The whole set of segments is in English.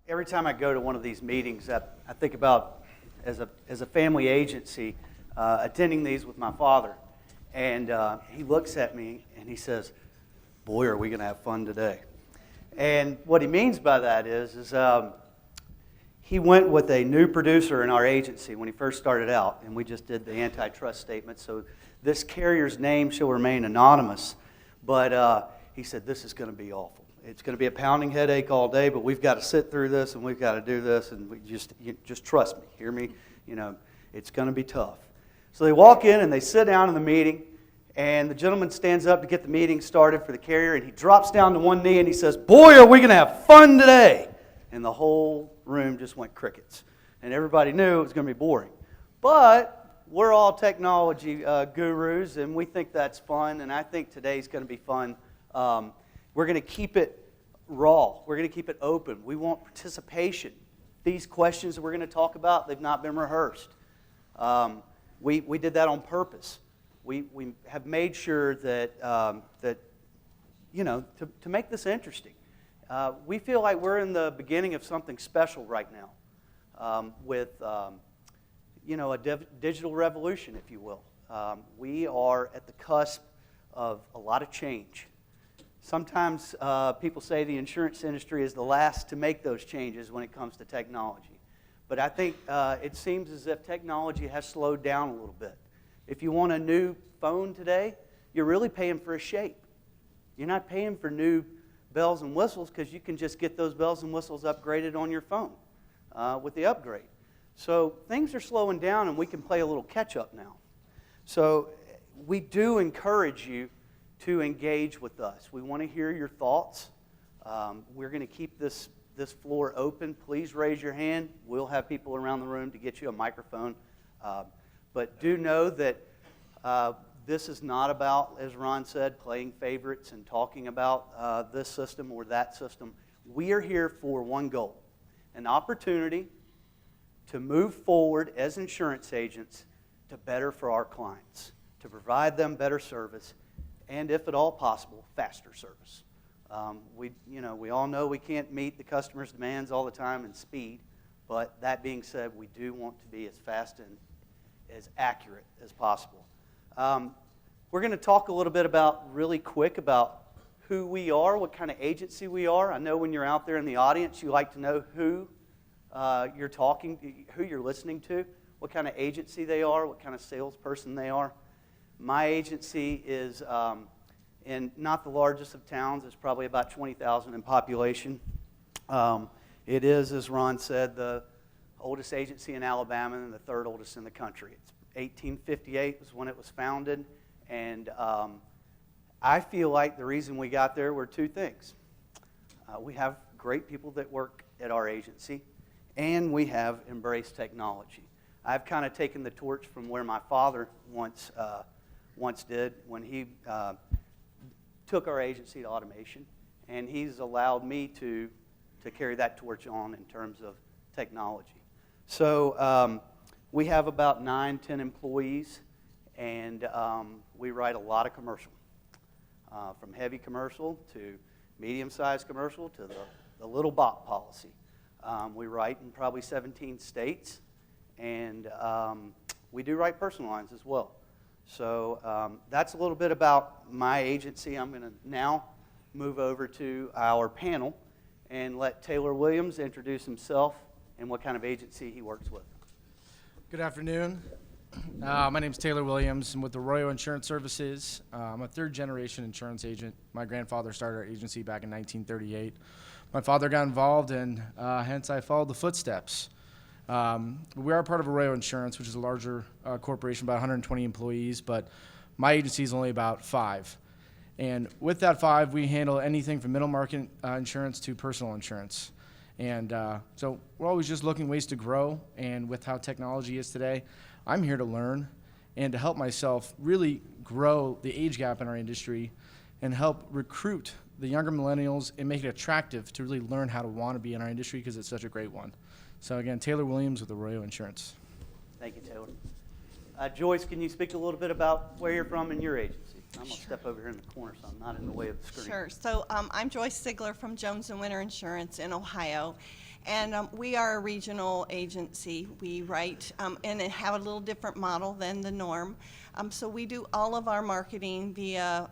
every time I go to one of these meetings, I think about as a family agency attending these with my father, and he looks at me and he says, "Boy, are we going to have fun today?" And what he means by that is he went with a new producer in our agency when he first started out, and we just did the antitrust statement. So this carrier's name shall remain anonymous, but he said this is going to be awful. It's going to be a pounding headache all day, but we've got to sit through this, and we've got to do this, and just trust me, hear me. It's going to be tough. So they walk in and they sit down in the meeting, and the gentleman stands up to get the meeting started for the carrier, and he drops down to one knee and he says, "Boy, are we going to have fun today!" And the whole room just went crickets, and everybody knew it was going to be boring. But we're all technology gurus, and we think that's fun, and I think today's going to be fun. We're going to keep it raw. We're going to keep it open. We want participation. These questions that we're going to talk about, they've not been rehearsed. We did that on purpose. We have made sure that, to make this interesting. We feel like we're in the beginning of something special right now with, a digital revolution, if you will. We are at the cusp of a lot of change. Sometimes people say the insurance industry is the last to make those changes when it comes to technology. But I think it seems as if technology has slowed down a little bit. If you want a new phone today, you're really paying for a shape. You're not paying for new bells and whistles because you can just get those bells and whistles upgraded on your phone with the upgrade. So things are slowing down, and we can play a little catch-up now. So we do encourage you to engage with us. We want to hear your thoughts. We're going to keep this floor open. Please raise your hand. We'll have people around the room to get you a microphone. But do know that this is not about, as Ron said, playing favorites and talking about this system or that system. We are here for one goal, an opportunity to move forward as insurance agents to better for our clients, to provide them better service, and if at all possible, faster service. We all know we can't meet the customer's demands all the time in speed, but that being said, we do want to be as fast and as accurate as possible. We're going to talk a little bit really quick about who we are, what kind of agency we are. I know when you're out there in the audience, you like to know who who you're listening to, what kind of agency they are, what kind of salesperson they are. My agency is in not the largest of towns. It's probably about 20,000 in population. It is, as Ron said, the oldest agency in Alabama and the third oldest in the country. It's 1858 was when it was founded, and I feel like the reason we got there were two things. We have great people that work at our agency, and we have embraced technology. I've kind of taken the torch from where my father once did when he took our agency to automation, and he's allowed me to carry that torch on in terms of technology. So we have about 9-10 employees, and we write a lot of commercial, from heavy commercial to medium-sized commercial to the little BOP policy. We write in probably 17 states, and we do write personal lines as well. So that's a little bit about my agency. I'm going to now move over to our panel and let Taylor Williams introduce himself and what kind of agency he works with. Good afternoon. My name is Taylor Williams. I'm with the Arroyo Insurance Services. I'm a third-generation insurance agent. My grandfather started our agency back in 1938. My father got involved, and hence I followed the footsteps. We are part of Arroyo Insurance, which is a larger corporation, about 120 employees, but my agency is only about 5. And with that 5, we handle anything from middle market insurance to personal insurance. And so we're always just looking ways to grow, and with how technology is today, I'm here to learn and to help myself really grow the age gap in our industry and help recruit the younger millennials and make it attractive to really learn how to want to be in our industry because it's such a great one. So again, Taylor Williams with Arroyo Insurance. Thank you, Taylor. Joyce, can you speak a little bit about where you're from and your agency? I'm going to step over here in the corner so I'm not in the way of the screen. Sure. So I'm Joyce Sigler from Jones & Winter Insurance in Ohio. And we are a regional agency. We write and have a little different model than the norm. So we do all of our marketing via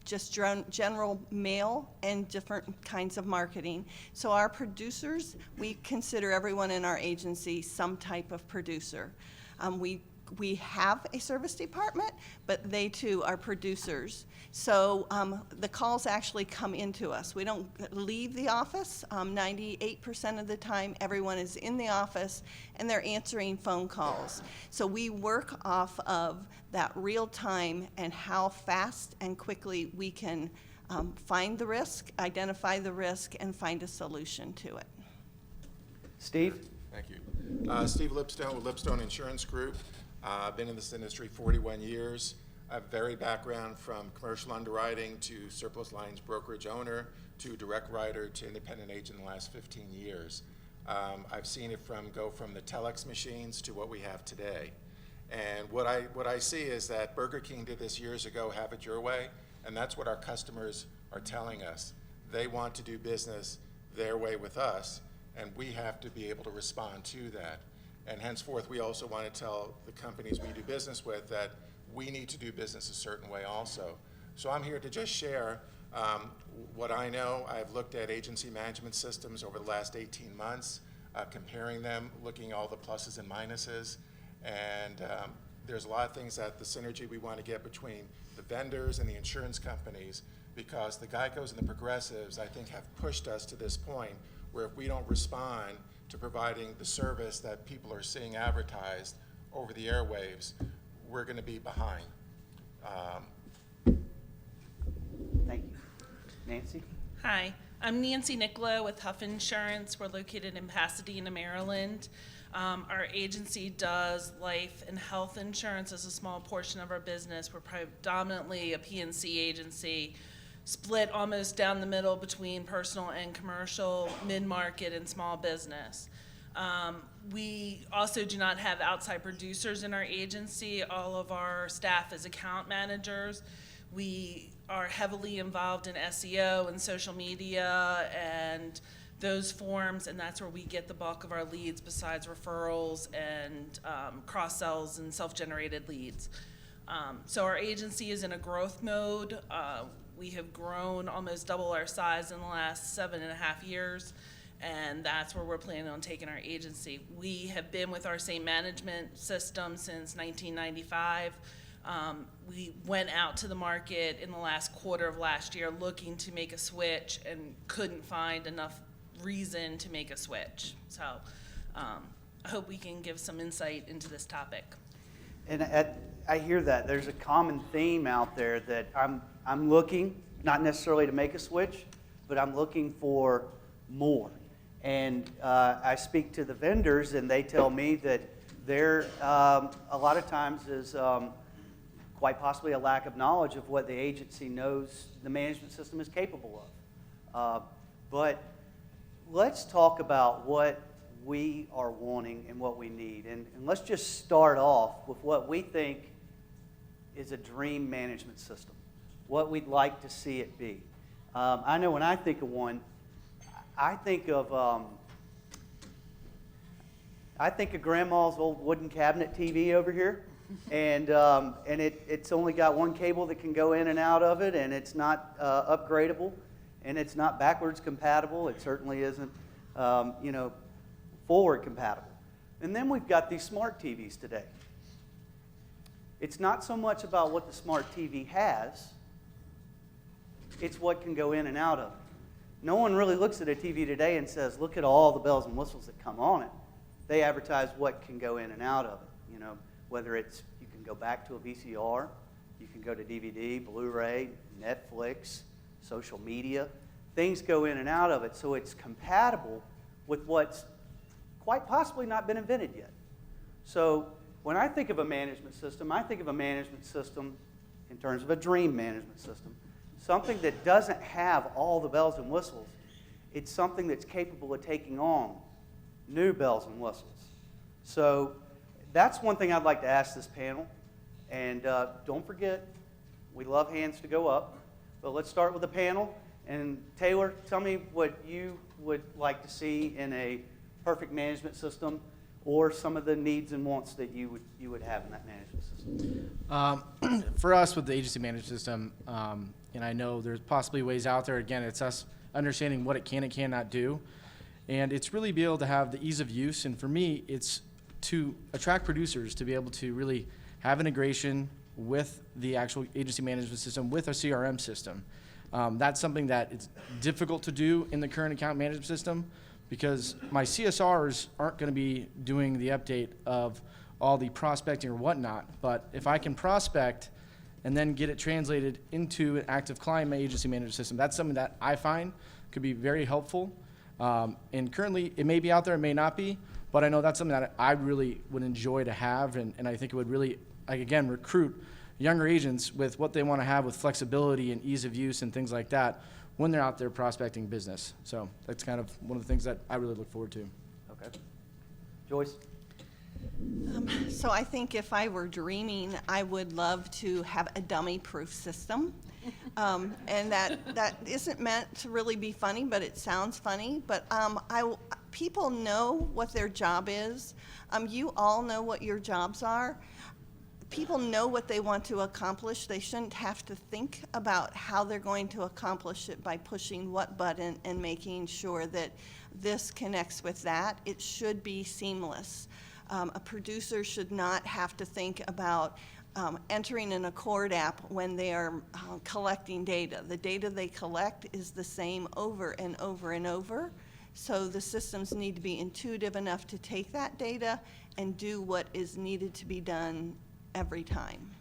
just general mail and different kinds of marketing. So our producers, we consider everyone in our agency some type of producer. We have a service department, but they too are producers. So the calls actually come into us. We don't leave the office. 98% of the time, everyone is in the office and they're answering phone calls. So we work off of that real time and how fast and quickly we can find the risk, identify the risk, and find a solution to it. Steve? Thank you. Steve Lipstone with Lipstone Insurance Group. I've been in this industry 41 years. I have varied background from commercial underwriting to surplus lines brokerage owner to direct writer to independent agent in the last 15 years. I've seen it go from the telex machines to what we have today. And what I see is that Burger King did this years ago, have it your way, and that's what our customers are telling us. They want to do business their way with us, and we have to be able to respond to that. And henceforth, we also want to tell the companies we do business with that we need to do business a certain way also. So I'm here to just share what I know. I've looked at agency management systems over the last 18 months, comparing them, looking at all the pluses and minuses. And there's a lot of things that the synergy we want to get between the vendors and the insurance companies, because the Geicos and the Progressives, I think, have pushed us to this point where if we don't respond to providing the service that people are seeing advertised over the airwaves, we're going to be behind. Thank you. Nancy? Hi, I'm Nancy Nicola with Huff Insurance. We're located in Pasadena, Maryland. Our agency does life and health insurance as a small portion of our business. We're predominantly a P&C agency, split almost down the middle between personal and commercial, mid-market, and small business. We also do not have outside producers in our agency. All of our staff is account managers. We are heavily involved in SEO and social media and those forms, and that's where we get the bulk of our leads besides referrals and cross-sells and self-generated leads. So our agency is in a growth mode. We have grown almost double our size in the last 7.5 years, and that's where we're planning on taking our agency. We have been with our same management system since 1995. We went out to the market in the last quarter of last year looking to make a switch and couldn't find enough reason to make a switch. So I hope we can give some insight into this topic. And I hear that. There's a common theme out there that I'm looking, not necessarily to make a switch, but I'm looking for more. And I speak to the vendors, and they tell me that there a lot of times is quite possibly a lack of knowledge of what the agency knows the management system is capable of. But let's talk about what we are wanting and what we need. And let's just start off with what we think is a dream management system, what we'd like to see it be. I know when I think of one, I think of Grandma's old wooden cabinet TV over here, and it's only got one cable that can go in and out of it, and it's not upgradable, and it's not backwards compatible. It certainly isn't, forward compatible. And then we've got these smart TVs today. It's not so much about what the smart TV has, it's what can go in and out of it. No one really looks at a TV today and says, look at all the bells and whistles that come on it. They advertise what can go in and out of it. Whether it's you can go back to a VCR, you can go to DVD, Blu-ray, Netflix, social media. Things go in and out of it, so it's compatible with what's quite possibly not been invented yet. So when I think of a management system, I think of a management system in terms of a dream management system, something that doesn't have all the bells and whistles. It's something that's capable of taking on new bells and whistles. So that's one thing I'd like to ask this panel. And don't forget, we love hands to go up. But let's start with the panel. And Taylor, tell me what you would like to see in a perfect management system, or some of the needs and wants that you would have in that management system? For us with the agency management system, and I know there's possibly ways out there, again, it's us understanding what it can and cannot do. And it's really be able to have the ease of use. And for me, it's to attract producers to be able to really have integration with the actual agency management system, with our CRM system. That's something that it's difficult to do in the current account management system, because my CSRs aren't going to be doing the update of all the prospecting or whatnot. But if I can prospect and then get it translated into an active client in my agency management system, that's something that I find could be very helpful. And currently, it may be out there, it may not be, but I know that's something that I really would enjoy to have, and I think it would really, like, again, recruit younger agents with what they want to have with flexibility and ease of use and things like that when they're out there prospecting business. So that's kind of one of the things that I really look forward to. Okay. Joyce? So I think if I were dreaming, I would love to have a dummy-proof system. And that isn't meant to really be funny, but it sounds funny. But people know what their job is. You all know what your jobs are. People know what they want to accomplish. They shouldn't have to think about how they're going to accomplish it by pushing what button and making sure that this connects with that. It should be seamless. A producer should not have to think about entering an Accord app when they are collecting data. The data they collect is the same over and over and over. So the systems need to be intuitive enough to take that data and do what is needed to be done every time.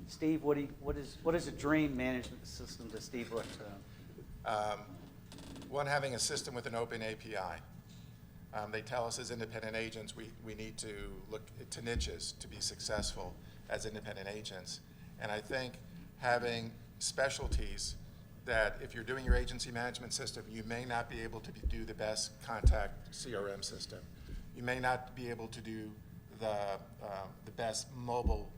Steve, what is a dream management system that Steve looks at? One, having a system with an open API. They tell us as independent agents we need to look to niches to be successful as independent agents. And I think having specialties that if you're doing your agency management system, you may not be able to do the best contact CRM system. You may not be able to do the best mobile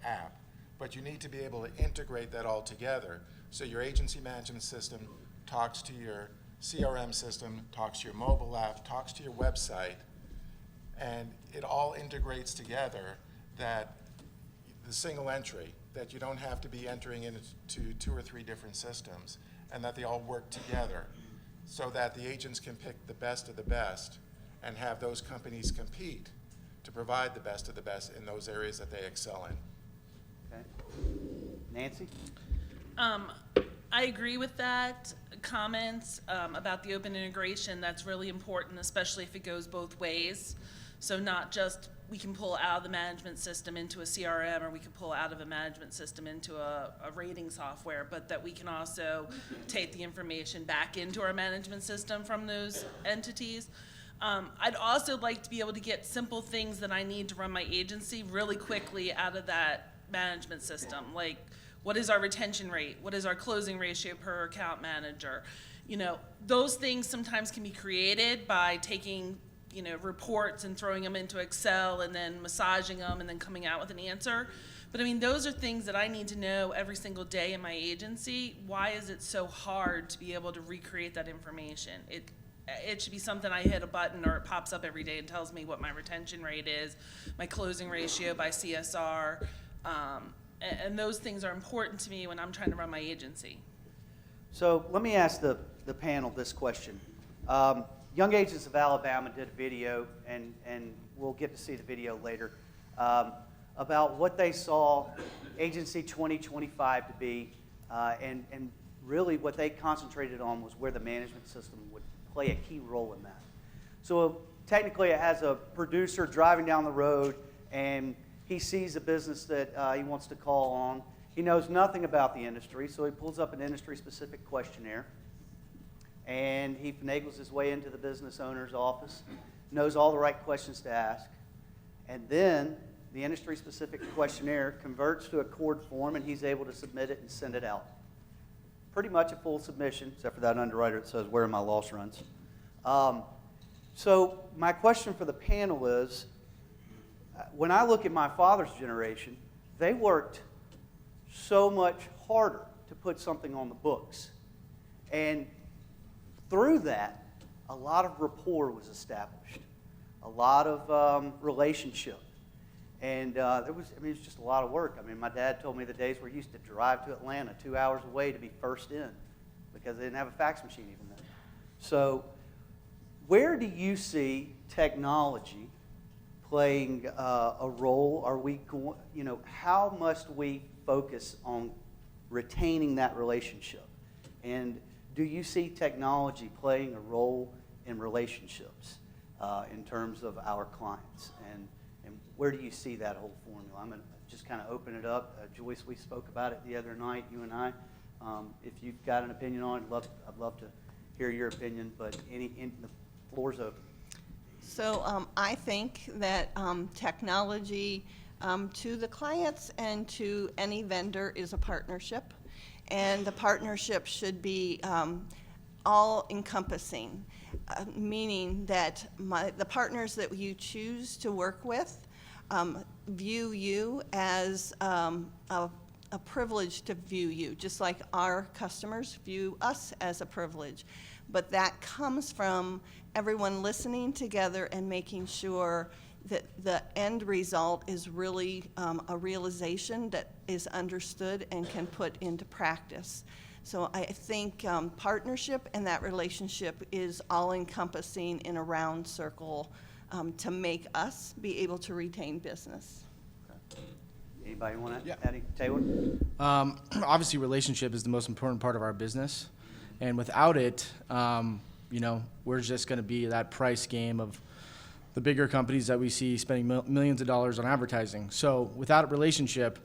app, but you need to be able to integrate that all together so your agency management system talks to your CRM system, talks to your mobile app, talks to your website, and it all integrates together, that the single entry, that you don't have to be entering into 2 or 3 different systems, and that they all work together so that the agents can pick the best of the best and have those companies compete to provide the best of the best in those areas that they excel in. Okay. Nancy? I agree with that comments about the open integration. That's really important, especially if it goes both ways. So not just we can pull out of the management system into a CRM, or we can pull out of a management system into a rating software, but that we can also take the information back into our management system from those entities. I'd also like to be able to get simple things that I need to run my agency really quickly out of that management system, like what is our retention rate? What is our closing ratio per account manager? Those things sometimes can be created by taking, reports and throwing them into Excel and then massaging them and then coming out with an answer. But those are things that I need to know every single day in my agency. Why is it so hard to be able to recreate that information? It should be something I hit a button or it pops up every day and tells me what my retention rate is, my closing ratio by CSR, and those things are important to me when I'm trying to run my agency. So let me ask the panel this question. Young Agents of Alabama did a video, and we'll get to see the video later, about what they saw Agency 2025 to be, and really what they concentrated on was where the management system would play a key role in that. So technically it has a producer driving down the road, and he sees a business that he wants to call on. He knows nothing about the industry, so he pulls up an industry-specific questionnaire, and he finagles his way into the business owner's office, knows all the right questions to ask, and then the industry-specific questionnaire converts to a Accord form, and he's able to submit it and send it out. Pretty much a full submission, except for that underwriter that says, "Where are my loss runs?" So my question for the panel is, when I look at my father's generation, they worked so much harder to put something on the books. And through that, a lot of rapport was established, a lot of relationship. And there was, I mean, it was just a lot of work. I mean, my dad told me the days where he used to drive to Atlanta 2 hours away to be first in because they didn't have a fax machine even then. So where do you see technology playing a role? Are we going, you know, how must we focus on retaining that relationship? And do you see technology playing a role in relationships in terms of our clients? And where do you see that whole formula? I'm going to just kind of open it up. Joyce, we spoke about it the other night, you and I. If you've got an opinion on it, I'd love to hear your opinion, but the floor's open. So I think that technology to the clients and to any vendor is a partnership, and the partnership should be all-encompassing, meaning that the partners that you choose to work with view you as a privilege to view you, just like our customers view us as a privilege. But that comes from everyone listening together and making sure that the end result is really a realization that is understood and can put into practice. So I think partnership and that relationship is all-encompassing in a round circle to make us be able to retain business. Anybody want to Yeah. add? Taylor? Obviously, relationship is the most important part of our business, and without it, you know, we're just going to be that price game of the bigger companies that we see spending millions of dollars on advertising. So without a relationship,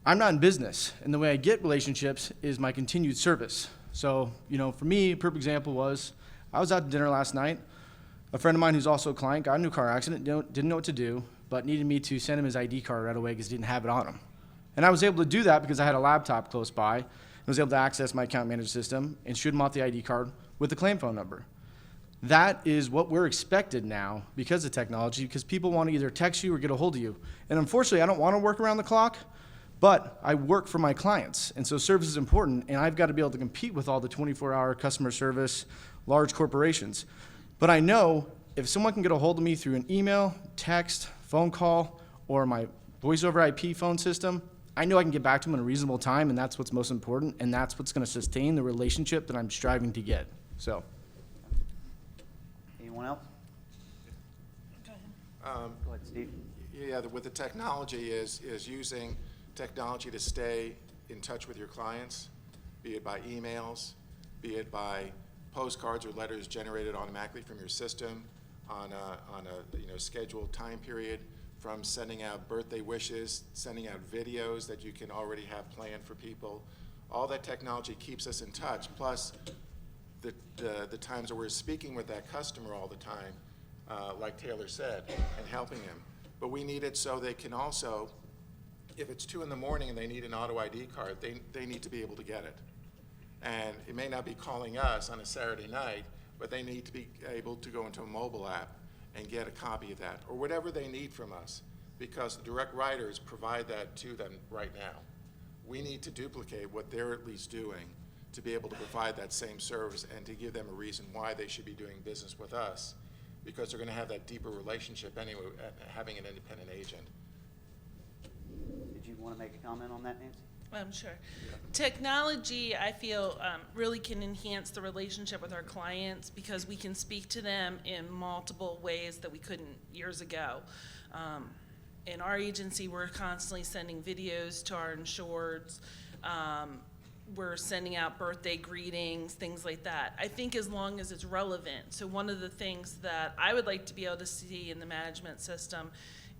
I'm not in business, and the way I get relationships is my continued service. So, you know, for me, a perfect example was I was out to dinner last night. A friend of mine who's also a client got in a car accident, didn't know what to do, but needed me to send him his ID card right away because he didn't have it on him. And I was able to do that because I had a laptop close by. I was able to access my account manager system and shoot him off the ID card with the claim phone number. That is what we're expected now because of technology, because people want to either text you or get a hold of you. And unfortunately, I don't want to work around the clock, but I work for my clients. And so service is important, and I've got to be able to compete with all the 24-hour customer service, large corporations. But I know if someone can get a hold of me through an email, text, phone call, or my voice over IP phone system, I know I can get back to them in a reasonable time, and that's what's most important, and that's what's going to sustain the relationship that I'm striving to get. So, Anyone else? Go ahead. Go ahead, Steve. Yeah, with the technology is using technology to stay in touch with your clients, be it by emails, be it by postcards or letters generated automatically from your system on a scheduled time period, from sending out birthday wishes, sending out videos that you can already have planned for people. All that technology keeps us in touch, plus the times that we're speaking with that customer all the time, like Taylor said, and helping him. But we need it so they can also, if it's 2 in the morning and they need an auto ID card, they need to be able to get it. And it may not be calling us on a Saturday night, but they need to be able to go into a mobile app and get a copy of that, or whatever they need from us, because the direct writers provide that to them right now. We need to duplicate what they're at least doing to be able to provide that same service and to give them a reason why they should be doing business with us, because they're going to have that deeper relationship anyway, having an independent agent. Did you want to make a comment on that, Nancy? Sure. Technology, I feel, really can enhance the relationship with our clients because we can speak to them in multiple ways that we couldn't years ago. In our agency, we're constantly sending videos to our insureds. We're sending out birthday greetings, things like that. I think as long as it's relevant. So one of the things that I would like to be able to see in the management system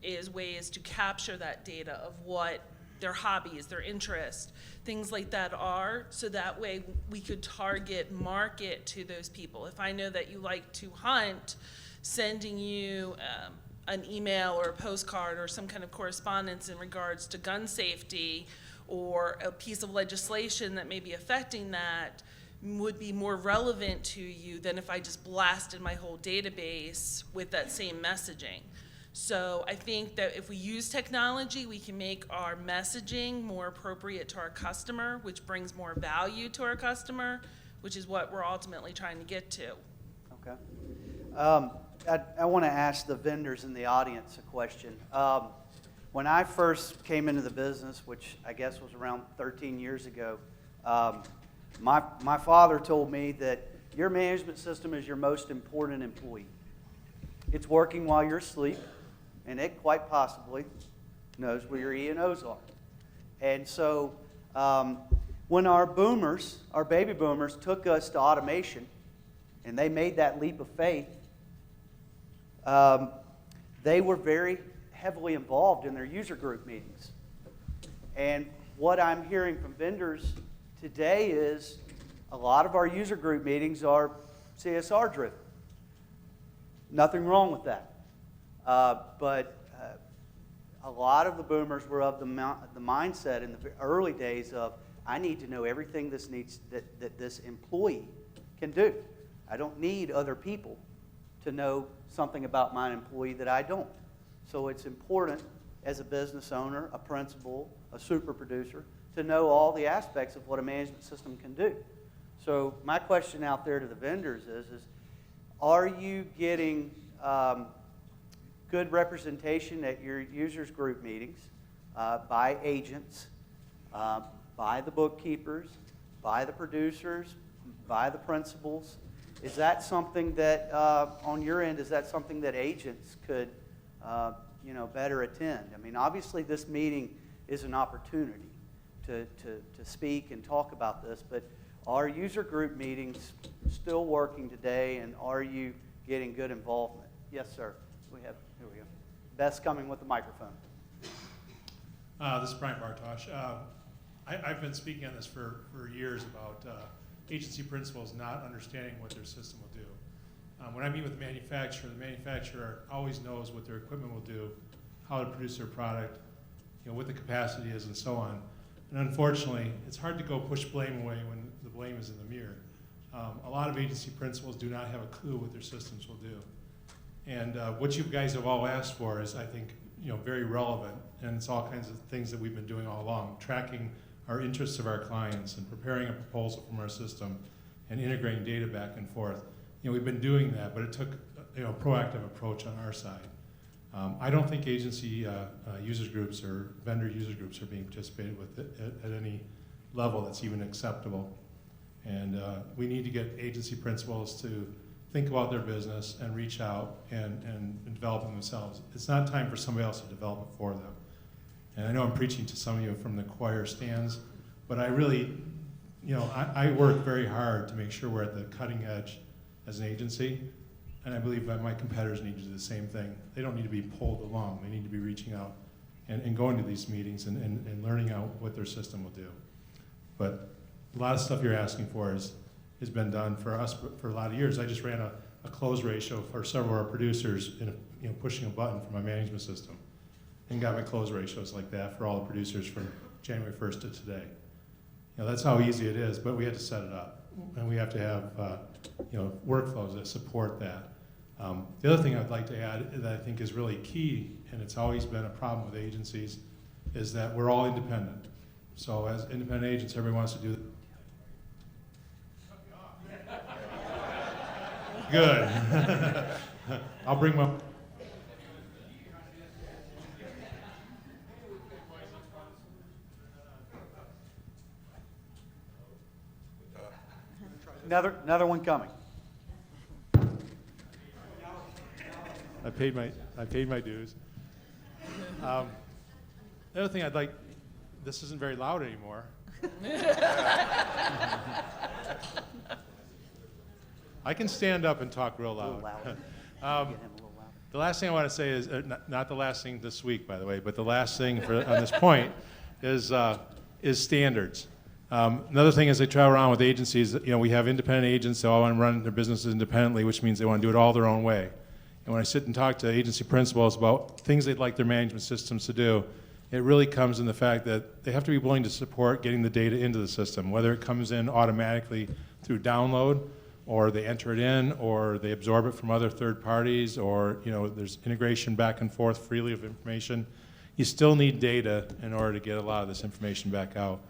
is ways to capture that data of what their hobbies, their interests, things like that are, so that way we could target market to those people. If I know that you like to hunt, sending you an email or a postcard or some kind of correspondence in regards to gun safety or a piece of legislation that may be affecting that would be more relevant to you than if I just blasted my whole database with that same messaging. So I think that if we use technology, we can make our messaging more appropriate to our customer, which brings more value to our customer, which is what we're ultimately trying to get to. Okay. I want to ask the vendors in the audience a question. When I first came into the business, which I guess was around 13 years ago, my father told me that your management system is your most important employee. It's working while you're asleep, and it quite possibly knows where your E&Os are. And so when our baby boomers took us to automation, and they made that leap of faith, they were very heavily involved in their user group meetings. And what I'm hearing from vendors today is a lot of our user group meetings are CSR driven. Nothing wrong with that. But a lot of the boomers were of the mindset in the early days of, I need to know everything that this employee can do. I don't need other people to know something about my employee that I don't. So it's important as a business owner, a principal, a super producer, to know all the aspects of what a management system can do. So my question out there to the vendors is are you getting good representation at your users group meetings by agents, by the bookkeepers, by the producers, by the principals? Is that something that, on your end, is that something that agents could, better attend? I mean, obviously this meeting is an opportunity to speak and talk about this, but are user group meetings still working today, and are you getting good involvement? Yes, sir. Here we go. Beth's coming with the microphone. This is Brian Bartosh. I've been speaking on this for years about agency principals not understanding what their system will do. When I meet with the manufacturer always knows what their equipment will do, how to produce their product, what the capacity is, and so on. And unfortunately, it's hard to go push blame away when the blame is in the mirror. A lot of agency principals do not have a clue what their systems will do. And what you guys have all asked for is, I think, very relevant, and it's all kinds of things that we've been doing all along, tracking our interests of our clients and preparing a proposal from our system and integrating data back and forth. We've been doing that, but it took a proactive approach on our side. I don't think agency users groups or vendor user groups are being participated with at any level that's even acceptable. And we need to get agency principals to think about their business and reach out and develop them themselves. It's not time for somebody else to develop it for them. And I know I'm preaching to some of you from the choir stands, but I really, I work very hard to make sure we're at the cutting edge as an agency, and I believe that my competitors need to do the same thing. They don't need to be pulled along. They need to be reaching out and going to these meetings and learning out what their system will do. But a lot of stuff you're asking for has been done for us for a lot of years. I just ran a close ratio for several of our producers in pushing a button for my management system, and got my close ratios like that for all the producers from January 1st to today. That's how easy it is, but we had to set it up, and we have to have workflows that support that. The other thing I'd like to add that I think is really key, and it's always been a problem with agencies, is that we're all independent. So as independent agents, everybody wants to do good. I'll bring my... Another one coming. I paid my dues. The other thing I'd like, this isn't very loud anymore. I can stand up and talk real A little loud. louder. Get him a little louder. The last thing I want to say is, not the last thing this week, by the way, but the last thing on this point is standards. Another thing is, I travel around with agencies. We have independent agents that all want to run their businesses independently, which means they want to do it all their own way. And when I sit and talk to agency principals about things they'd like their management systems to do, it really comes in the fact that they have to be willing to support getting the data into the system, whether it comes in automatically through download, or they enter it in, or they absorb it from other third parties, or there's integration back and forth freely of information. You still need data in order to get a lot of this information back out.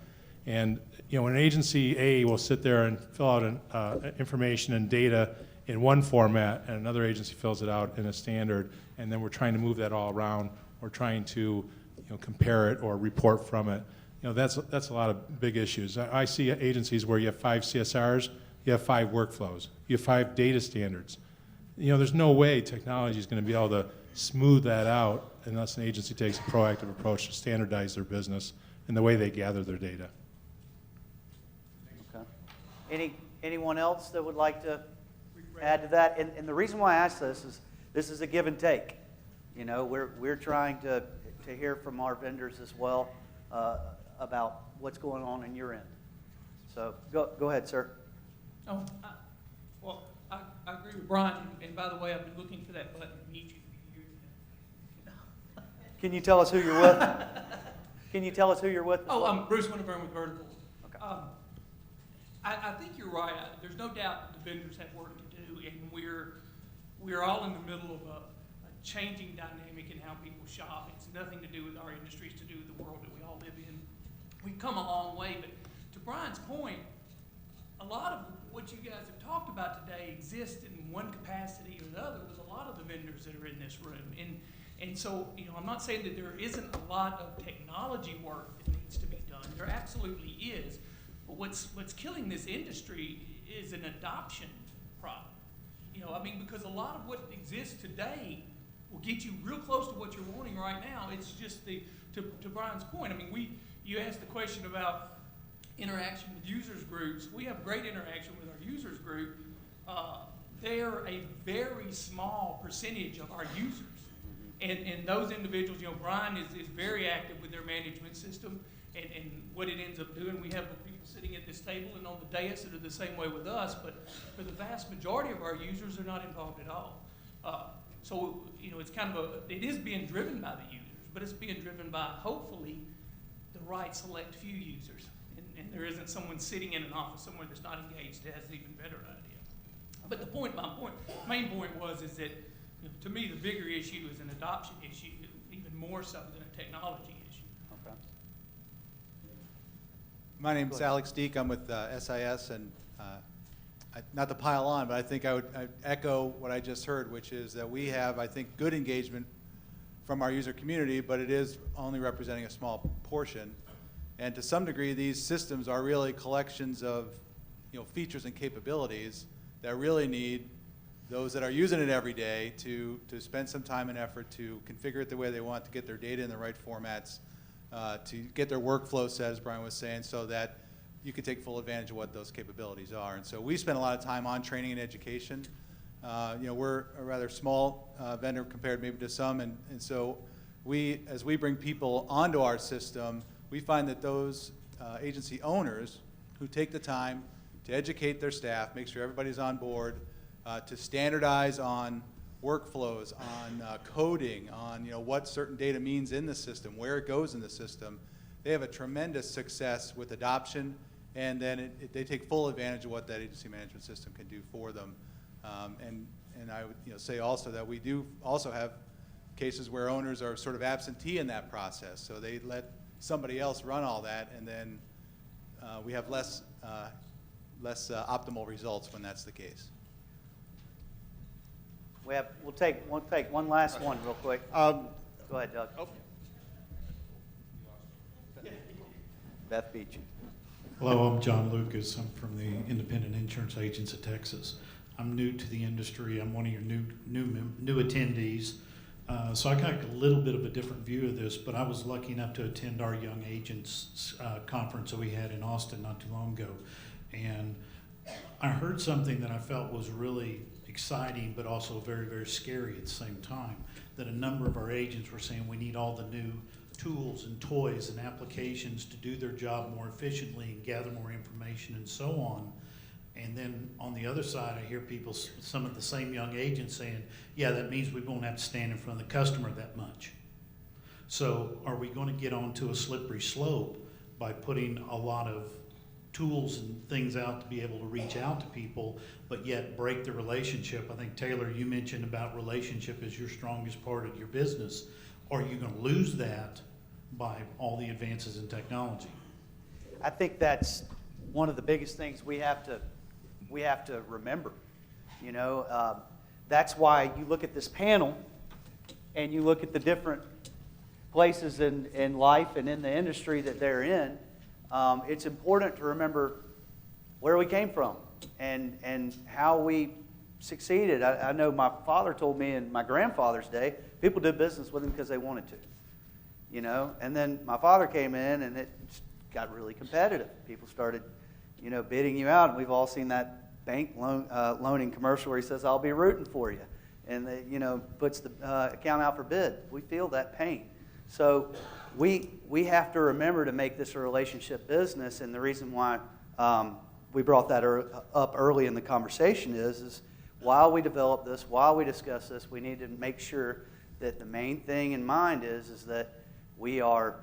And when an agency A will sit there and fill out information and data in one format, and another agency fills it out in a standard, and then we're trying to move that all around, or trying to compare it or report from it. That's a lot of big issues. I see agencies where you have 5 CSRs, you have 5 workflows, you have 5 data standards. There's no way technology is going to be able to smooth that out unless an agency takes a proactive approach to standardize their business and the way they gather their data. Okay. Anyone else that would like to add to that? And the reason why I ask this is a give and take. We're trying to hear from our vendors as well about what's going on in your end. So go ahead, sir. Oh, I agree with Brian, and by the way, I've been looking for that button to meet you for years now. Can you tell us who you're with? Can you tell us who you're with? Oh, I'm Bruce Winterburn with Vertical. Okay. I think you're right. There's no doubt that the vendors have work to do, and we're all in the middle of a changing dynamic in how people shop. It's nothing to do with our industry, it's to do with the world that we all live in. We've come a long way, but to Brian's point, a lot of what you guys have talked about today exists in one capacity or the other with a lot of the vendors that are in this room. And so, I'm not saying that there isn't a lot of technology work that needs to be done. There absolutely is. But what's killing this industry is an adoption problem. Because a lot of what exists today will get you real close to what you're wanting right now. It's just to Brian's point. You asked the question about interaction with users groups. We have great interaction with our users group. They're a very small percentage of our users. And those individuals, Brian is very active with their management system and what it ends up doing. We have people sitting at this table and on the dais that are the same way with us, but for the vast majority of our users, they're not involved at all. So, it's it is being driven by the users, but it's being driven by, hopefully, the right select few users. And there isn't someone sitting in an office somewhere that's not engaged that has an even better idea. But my main point is that, to me, the bigger issue is an adoption issue, even more so than a technology issue. Okay. My name is Alex Deek. I'm with SIS, and not to pile on, but I think I'd echo what I just heard, which is that we have, I think, good engagement from our user community, but it is only representing a small portion. And to some degree, these systems are really collections of features and capabilities that really need those that are using it every day to spend some time and effort to configure it the way they want, to get their data in the right formats, to get their workflow set, as Brian was saying, so that you can take full advantage of what those capabilities are. And so we spend a lot of time on training and education. We're a rather small vendor compared maybe to some, and so as we bring people onto our system, we find that those agency owners who take the time to educate their staff, make sure everybody's on board, to standardize on workflows, on coding, on what certain data means in the system, where it goes in the system, they have a tremendous success with adoption, and then they take full advantage of what that agency management system can do for them. And I would say also that we do also have cases where owners are sort of absentee in that process, so they let somebody else run all that, and then we have less optimal results when that's the case. We'll take one last one real quick. Go ahead, Doug. Oh. Beth beat you. Hello, I'm John Lucas. I'm from the Independent Insurance Agents of Texas. I'm new to the industry. I'm one of your new attendees. So I got a little bit of a different view of this, but I was lucky enough to attend our Young Agents conference that we had in Austin not too long ago. And I heard something that I felt was really exciting, but also very, very scary at the same time, that a number of our agents were saying we need all the new tools and toys and applications to do their job more efficiently and gather more information and so on. And then on the other side, I hear people, some of the same young agents saying, yeah, that means we won't have to stand in front of the customer that much. So are we going to get onto a slippery slope by putting a lot of tools and things out to be able to reach out to people, but yet break the relationship? I think, Taylor, you mentioned about relationship as your strongest part of your business. Are you going to lose that by all the advances in technology? I think that's one of the biggest things we have to remember. You know, that's why you look at this panel and you look at the different places in life and in the industry that they're in. It's important to remember where we came from and how we succeeded. I know my father told me in my grandfather's day, people did business with him because they wanted to. You know, and then my father came in and it got really competitive. People started, you know, bidding you out, and we've all seen that bank loaning commercial where he says, "I'll be rooting for you," and they, you know, puts the account out for bid. We feel that pain. So we have to remember to make this a relationship business, and the reason why we brought that up early in the conversation is while we develop this, while we discuss this, we need to make sure that the main thing in mind is that we are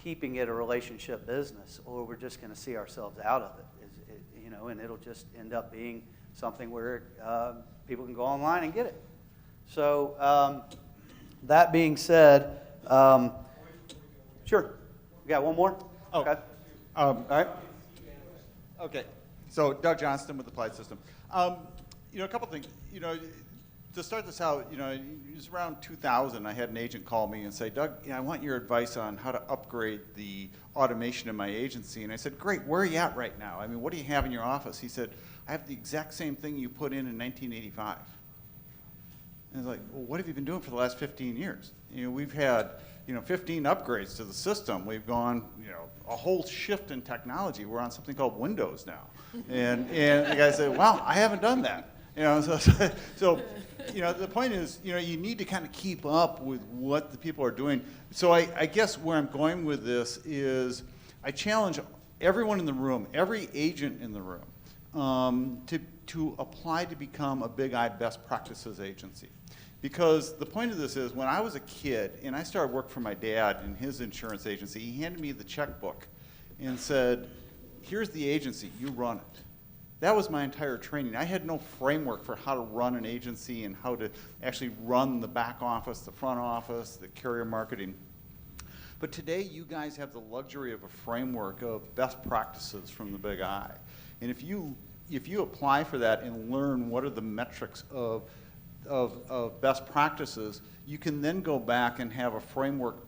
keeping it a relationship business, or we're just going to see ourselves out of it, you know, and it'll just end up being something where people can go online and get it. So that being said, sure. You got one more? Oh. Okay. All right. Okay, so Doug Johnston with Applied System. You know, a couple things. You know, to start this out, you know, it was around 2000. I had an agent call me and say, "Doug, I want your advice on how to upgrade the automation in my agency." And I said, "Great. Where are you at right now? I mean, what do you have in your office?" He said, "I have the exact same thing you put in 1985." And I was like, "Well, what have you been doing for the last 15 years?" You know, we've had, you know, 15 upgrades to the system. We've gone, you know, a whole shift in technology. We're on something called Windows now. And the guy said, "Well, I haven't done that." You know, so you know, the point is, you know, you need to kind of keep up with what the people are doing. So I guess where I'm going with this is I challenge everyone in the room, every agent in the room, to apply to become a Big I best practices agency. Because the point of this is, when I was a kid and I started work for my dad in his insurance agency, he handed me the checkbook and said, "Here's the agency, you run it." That was my entire training. I had no framework for how to run an agency and how to actually run the back office, the front office, the carrier marketing. But today, you guys have the luxury of a framework of best practices from the Big I. And if you apply for that and learn what are the metrics of best practices, you can then go back and have a framework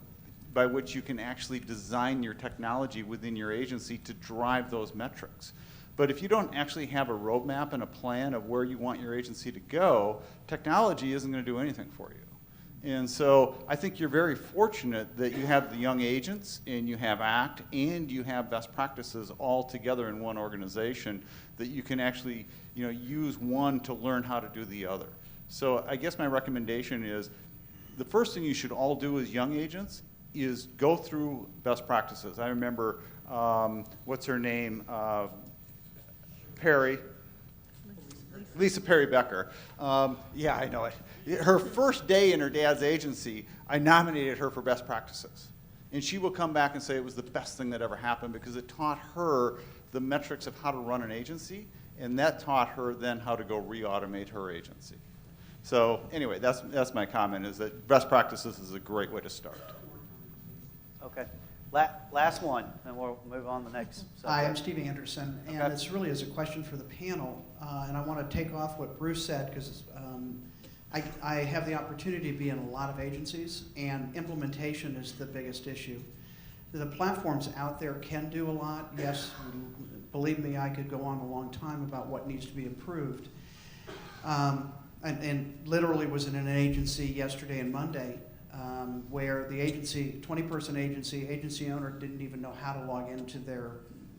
by which you can actually design your technology within your agency to drive those metrics. But if you don't actually have a roadmap and a plan of where you want your agency to go, technology isn't going to do anything for you. And so I think you're very fortunate that you have the young agents and you have ACT and you have best practices all together in one organization that you can actually, you know, use one to learn how to do the other. So I guess my recommendation is the first thing you should all do as young agents is go through best practices. I remember, what's her name? Lisa Perry Becker. Yeah, I know it. Her first day in her dad's agency, I nominated her for best practices. And she will come back and say it was the best thing that ever happened because it taught her the metrics of how to run an agency, and that taught her then how to go re-automate her agency. So anyway, that's my comment, is that best practices is a great way to start. Okay. Last one, and we'll move on to the next subject. Hi, I'm Steve Anderson, and Okay. it's really as a question for the panel, and I want to take off what Bruce said because I have the opportunity to be in a lot of agencies, and implementation is the biggest issue. The platforms out there can do a lot. Yes, believe me, I could go on a long time about what needs to be improved. And literally was in an agency yesterday and Monday where the agency, 20-person agency owner didn't even know how to log into their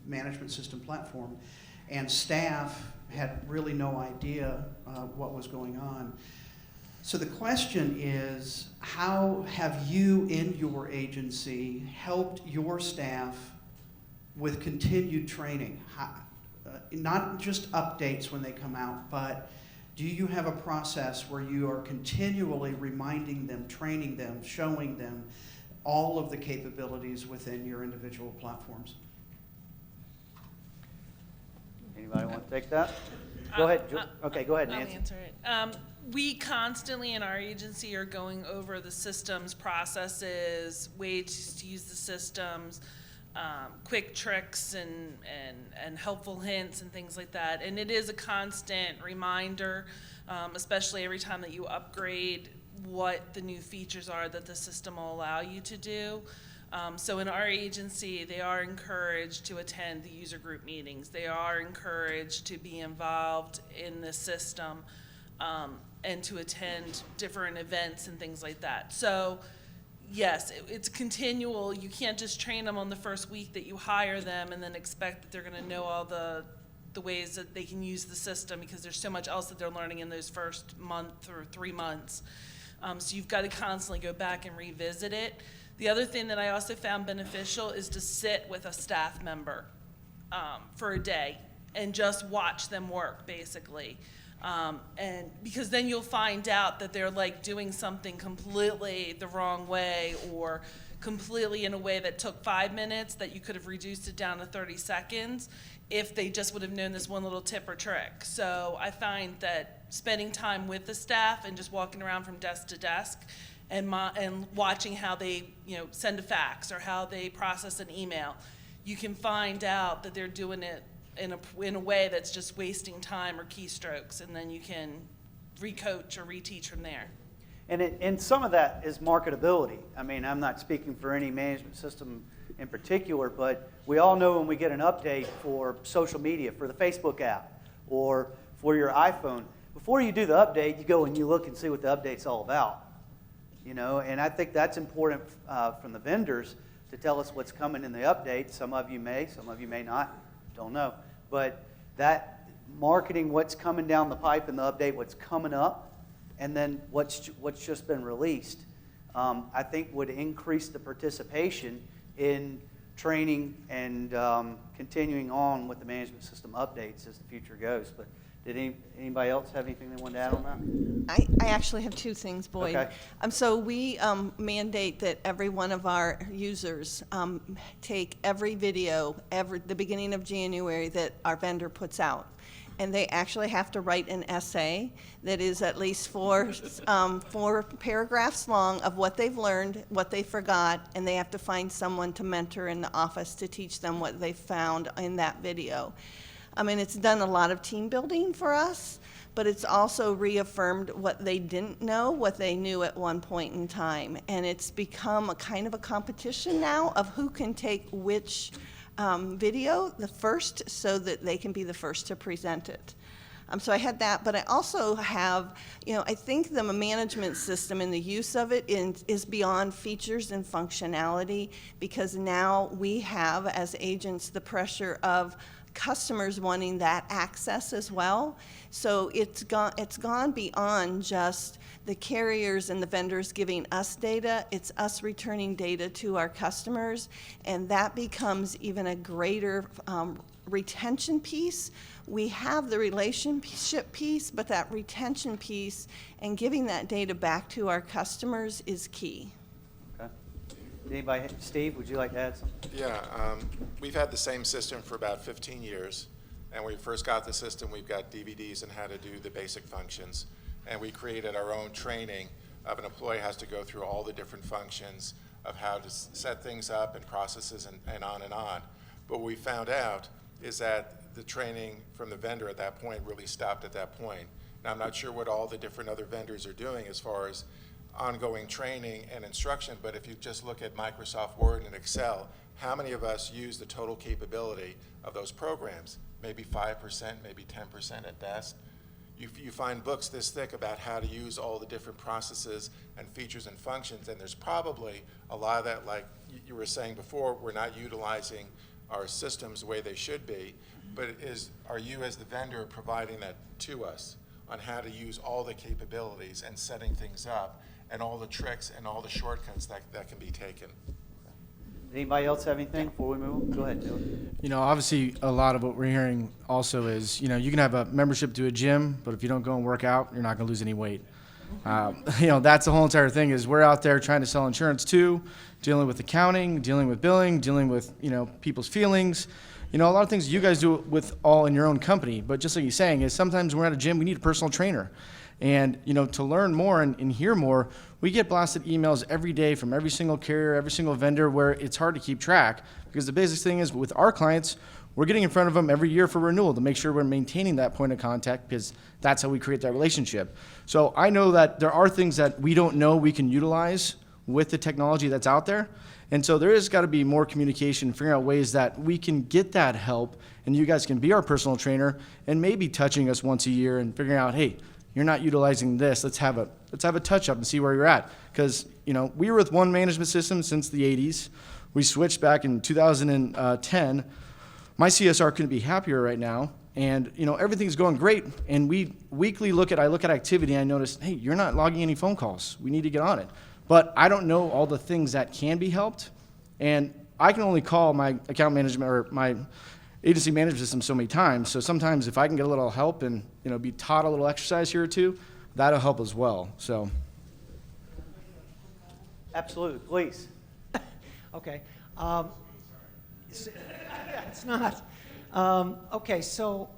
management system platform, and staff had really no idea what was going on. So the question is, how have you in your agency helped your staff with continued training? Not just updates when they come out, but do you have a process where you are continually reminding them, training them, showing them all of the capabilities within your individual platforms? Anybody want to take that? Go ahead. Okay, go ahead, Nancy. I'll answer it. We constantly in our agency are going over the systems, processes, ways to use the systems, quick tricks and helpful hints and things like that. And it is a constant reminder, especially every time that you upgrade, what the new features are that the system will allow you to do. So in our agency, they are encouraged to attend the user group meetings. They are encouraged to be involved in the system and to attend different events and things like that. So yes, it's continual. You can't just train them on the first week that you hire them and then expect that they're going to know all the ways that they can use the system, because there's so much else that they're learning in those first month or 3 months. So you've got to constantly go back and revisit it. The other thing that I also found beneficial is to sit with a staff member for a day and just watch them work, basically. And because then you'll find out that they're like doing something completely the wrong way, or completely in a way that took 5 minutes that you could have reduced it down to 30 seconds if they just would have known this one little tip or trick. So I find that spending time with the staff and just walking around from desk to desk and watching how they, send a fax or how they process an email, you can find out that they're doing it in a way that's just wasting time or keystrokes, and then you can recoach or reteach from there. And some of that is marketability. I mean, I'm not speaking for any management system in particular, but we all know when we get an update for social media, for the Facebook app, or for your iPhone, before you do the update, you go and you look and see what the update's all about. And I think that's important from the vendors to tell us what's coming in the update. Some of you may, some of you may not, don't know. But that marketing, what's coming down the pipe in the update, what's coming up, and then what's just been released, I think would increase the participation in training and continuing on with the management system updates as the future goes. But did anybody else have anything they wanted to add on that? I actually have 2 things, Boyd. Okay. So we mandate that every one of our users take every video the beginning of January that our vendor puts out. And they actually have to write an essay that is at least 4 paragraphs long of what they've learned, what they forgot, and they have to find someone to mentor in the office to teach them what they found in that video. I mean, it's done a lot of team building for us, but it's also reaffirmed what they didn't know, what they knew at one point in time. And it's become a kind of a competition now of who can take which video the first, so that they can be the first to present it. So I had that, but I also have, I think the management system and the use of it is beyond features and functionality, because now we have, as agents, the pressure of customers wanting that access as well. So it's gone beyond just the carriers and the vendors giving us data. It's us returning data to our customers, and that becomes even a greater retention piece. We have the relationship piece, but that retention piece and giving that data back to our customers is key. Anybody? Steve, would you like to add something? Yeah, we've had the same system for about 15 years. And when we first got the system, we've got DVDs on how to do the basic functions. And we created our own training of an employee has to go through all the different functions of how to set things up and processes and on and on. But what we found out is that the training from the vendor at that point really stopped at that point. Now, I'm not sure what all the different other vendors are doing as far as ongoing training and instruction, but if you just look at Microsoft Word and Excel, how many of us use the total capability of those programs? Maybe 5%, maybe 10% at best. You find books this thick about how to use all the different processes and features and functions, and there's probably a lot of that, like you were saying before, we're not utilizing our systems the way they should be, but are you as the vendor providing that to us on how to use all the capabilities and setting things up, and all the tricks and all the shortcuts that can be taken? Anybody else have anything before we move? Go ahead, Dylan. Obviously a lot of what we're hearing also is, you can have a membership to a gym, but if you don't go and work out, you're not going to lose any weight. That's the whole entire thing is we're out there trying to sell insurance too, dealing with accounting, dealing with billing, dealing with, people's feelings. A lot of things you guys do with all in your own company, but just like you're saying is sometimes we're at a gym, we need a personal trainer. And, to learn more and hear more, we get blasted emails every day from every single carrier, every single vendor, where it's hard to keep track. Because the basic thing is, with our clients, we're getting in front of them every year for renewal to make sure we're maintaining that point of contact, because that's how we create that relationship. So I know that there are things that we don't know we can utilize with the technology that's out there. And so there has got to be more communication, figuring out ways that we can get that help, and you guys can be our personal trainer and maybe touching us once a year and figuring out, hey, you're not utilizing this. Let's have a touch up and see where you're at. Because, we were with one management system since the 80s. We switched back in 2010. My CSR couldn't be happier right now. And, everything's going great. And we weekly I look at activity, and I notice, hey, you're not logging any phone calls. We need to get on it. But I don't know all the things that can be helped. And I can only call my account management or my agency management system so many times. So sometimes if I can get a little help and, be taught a little exercise here or two, that'll help as well. So. Absolutely, please. Okay. It's not. Okay, so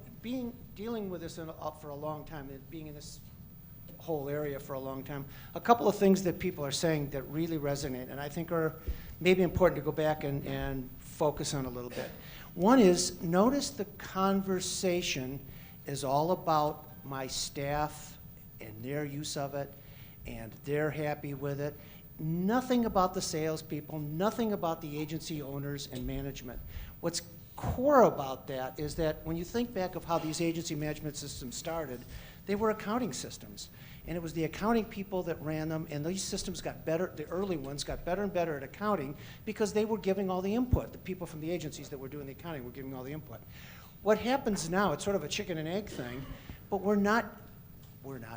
dealing with this for a long time, and being in this whole area for a long time, a couple of things that people are saying that really resonate, and I think are maybe important to go back and focus on a little bit. One is, notice the conversation is all about my staff and their use of it, and they're happy with it. Nothing about the salespeople, nothing about the agency owners and management. What's core about that is that when you think back of how these agency management systems started, they were accounting systems. And it was the accounting people that ran them, and these systems got better, the early ones got better and better at accounting because they were giving all the input. The people from the agencies that were doing the accounting were giving all the input. What happens now, it's sort of a chicken and egg thing, but we're not.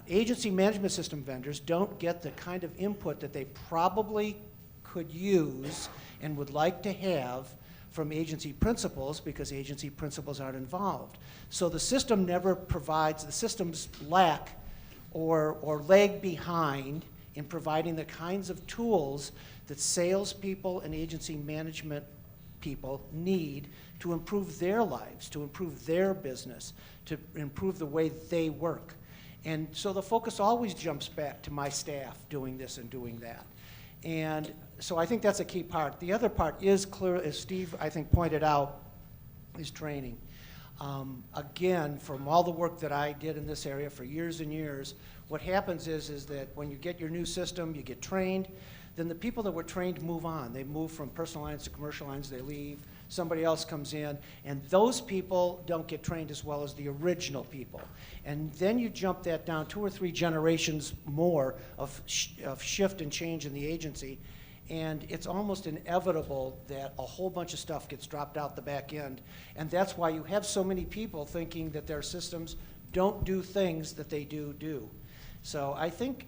Agency management system vendors don't get the kind of input that they probably could use and would like to have from agency principals, because agency principals aren't involved. So the system never provides, the systems lack or lag behind in providing the kinds of tools that salespeople and agency management people need to improve their lives, to improve their business, to improve the way they work. And so the focus always jumps back to my staff doing this and doing that. And so I think that's a key part. The other part is clear, as Steve, I think, pointed out, is training. Again, from all the work that I did in this area for years and years, what happens is that when you get your new system, you get trained, then the people that were trained move on. They move from personal lines to commercial lines, they leave, somebody else comes in, and those people don't get trained as well as the original people. And then you jump that down 2 or 3 generations more of shift and change in the agency, and it's almost inevitable that a whole bunch of stuff gets dropped out the back end. And that's why you have so many people thinking that their systems don't do things that they do. So I think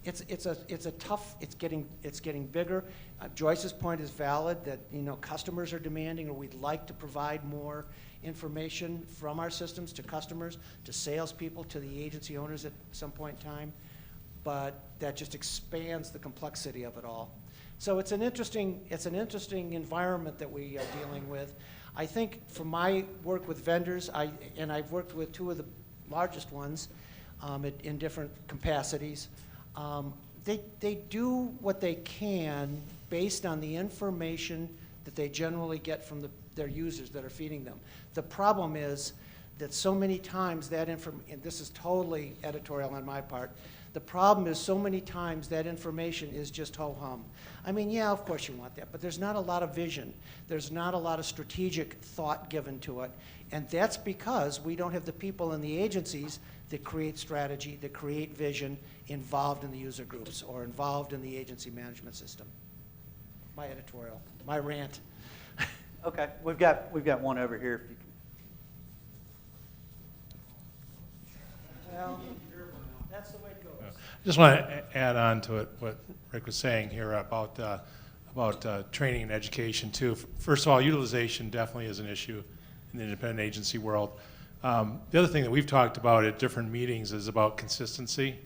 it's a tough, it's getting bigger. Joyce's point is valid that, customers are demanding, or we'd like to provide more information from our systems to customers, to salespeople, to the agency owners at some point in time. But that just expands the complexity of it all. So it's an interesting environment that we are dealing with. I think from my work with vendors, I've worked with 2 of the largest ones in different capacities. They do what they can based on the information that they generally get from their users that are feeding them. The problem is that so many times that information, and this is totally editorial on my part, the problem is so many times that information is just ho-hum. I mean, yeah, of course you want that, but there's not a lot of vision. There's not a lot of strategic thought given to it, and that's because we don't have the people in the agencies that create strategy, that create vision, involved in the user groups or involved in the agency management system. My editorial, my rant. Okay, we've got one over here. If you can. Well, that's the way it goes. Just want to add on to it, what Rick was saying here about training and education too. First of all, utilization definitely is an issue in the independent agency world. The other thing that we've talked about at different meetings is about consistency.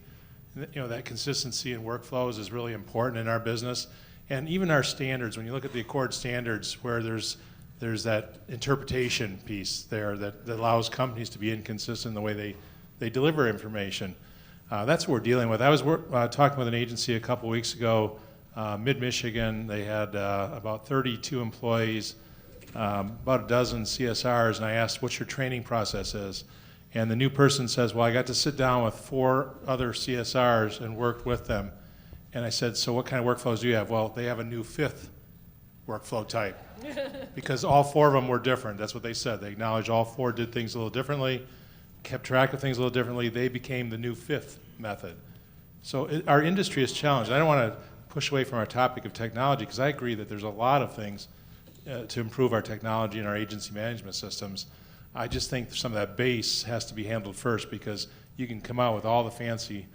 That consistency in workflows is really important in our business. And even our standards, when you look at the Accord standards, where there's that interpretation piece there that allows companies to be inconsistent in the way they deliver information. That's what we're dealing with. I was talking with an agency a couple weeks ago, mid-Michigan. They had about 32 employees, about a dozen CSRs, and I asked what your training process is. And the new person says, well, I got to sit down with 4 other CSRs and worked with them. And I said, so what kind of workflows do you have? Well, they have a new 5th workflow type because all 4 of them were different. That's what they said. They acknowledged all 4 did things a little differently, kept track of things a little differently. They became the new 5th method. So our industry is challenged. I don't want to push away from our topic of technology because I agree that there's a lot of things to improve our technology and our agency management systems. I just think some of that base has to be handled first because you can come out with all the fancy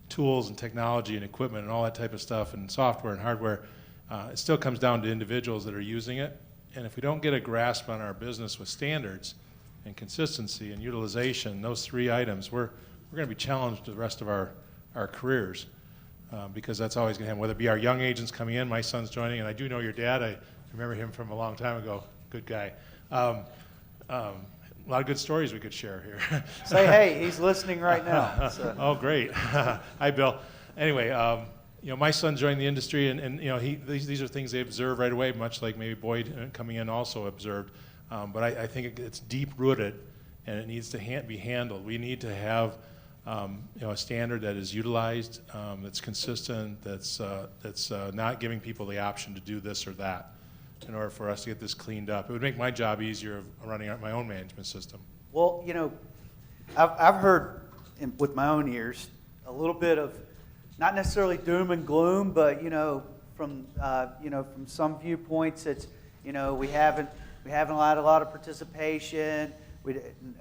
tools and technology and equipment and all that type of stuff and software and hardware. It still comes down to individuals that are using it. And if we don't get a grasp on our business with standards and consistency and utilization, those 3 items, we're going to be challenged the rest of our careers because that's always going to happen, whether it be our young agents coming in. My son's joining, and I do know your dad. I remember him from a long time ago. Good guy. A lot of good stories we could share here. Say hey, he's listening right now. So. Oh, great. Hi, Bill. Anyway, my son joined the industry, and these are things they observe right away, much like maybe Boyd coming in also observed. But I think it's deep-rooted, and it needs to be handled. We need to have a standard that is utilized, that's consistent, that's not giving people the option to do this or that in order for us to get this cleaned up. It would make my job easier of running my own management system. Well, I've heard with my own ears a little bit of not necessarily doom and gloom, but from some viewpoints, it's we haven't had a lot of participation.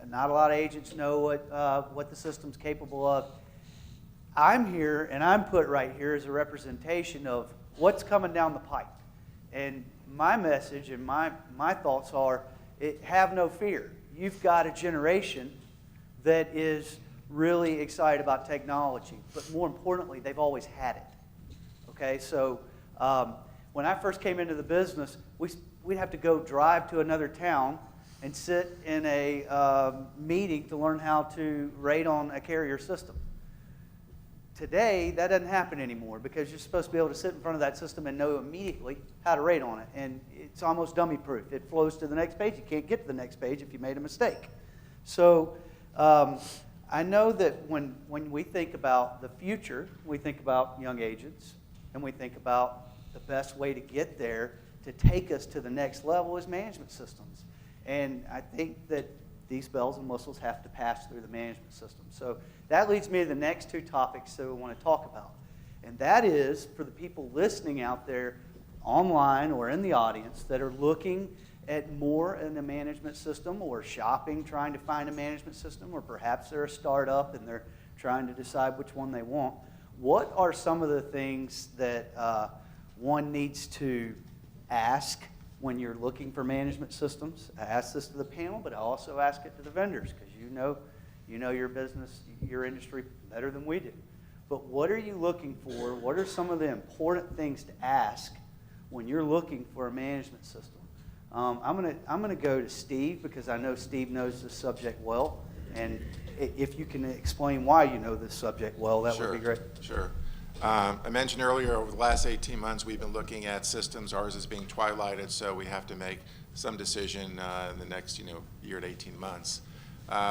Not a lot of agents know what the system's capable of. I'm here, and I'm put right here as a representation of what's coming down the pipe. And my message and my thoughts are, have no fear. You've got a generation that is really excited about technology, but more importantly, they've always had it. Okay, so when I first came into the business, we'd have to go drive to another town and sit in a meeting to learn how to rate on a carrier system. Today, that doesn't happen anymore because you're supposed to be able to sit in front of that system and know immediately how to rate on it. And it's almost dummy-proof. It flows to the next page. You can't get to the next page if you made a mistake. So I know that when we think about the future, we think about young agents, and we think about the best way to get there to take us to the next level is management systems. And I think that these bells and whistles have to pass through the management system. So that leads me to the next 2 topics that we want to talk about. And that is for the people listening out there online or in the audience that are looking at more in a management system or shopping, trying to find a management system, or perhaps they're a startup and they're trying to decide which one they want. What are some of the things that one needs to ask when you're looking for management systems? I ask this to the panel, but I also ask it to the vendors because you know your business, your industry better than we do. But what are you looking for? What are some of the important things to ask when you're looking for a management system? I'm gonna go to Steve because I know Steve knows this subject well, and if you can explain why you know this subject well, that would be great. Sure. I mentioned earlier, over the last 18 months, we've been looking at systems. Ours is being twilighted, so we have to make some decision in the next year to 18 months.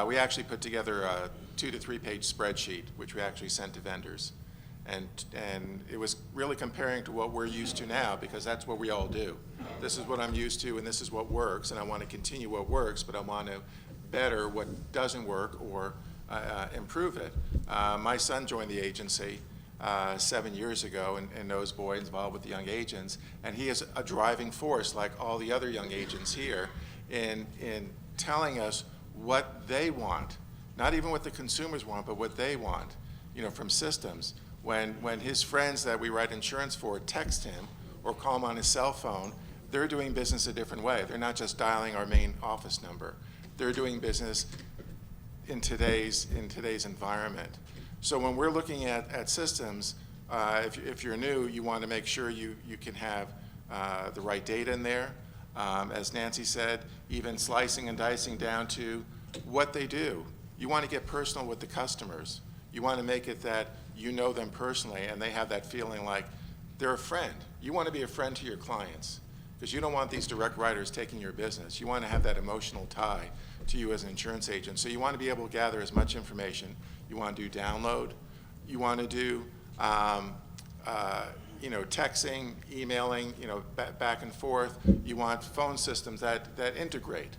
We actually put together a 2 to 3 page spreadsheet, which we actually sent to vendors. And it was really comparing to what we're used to now, because that's what we all do. This is what I'm used to, and this is what works, and I want to continue what works, but I want to better what doesn't work or improve it. My son joined the agency 7 years ago and knows Boyd, involved with the young agents, and he is a driving force, like all the other young agents here, in telling us what they want, not even what the consumers want, but what they want, from systems. When his friends that we write insurance for text him or call him on his cell phone, they're doing business a different way. They're not just dialing our main office number. They're doing business in today's environment. So when we're looking at systems, if you're new, you want to make sure you can have the right data in there. As Nancy said, even slicing and dicing down to what they do. You want to get personal with the customers. You want to make it that you know them personally and they have that feeling like they're a friend. You want to be a friend to your clients because you don't want these direct writers taking your business. You want to have that emotional tie to you as an insurance agent. So you want to be able to gather as much information. You want to do download. You want to do texting, emailing, back and forth. You want phone systems that integrate.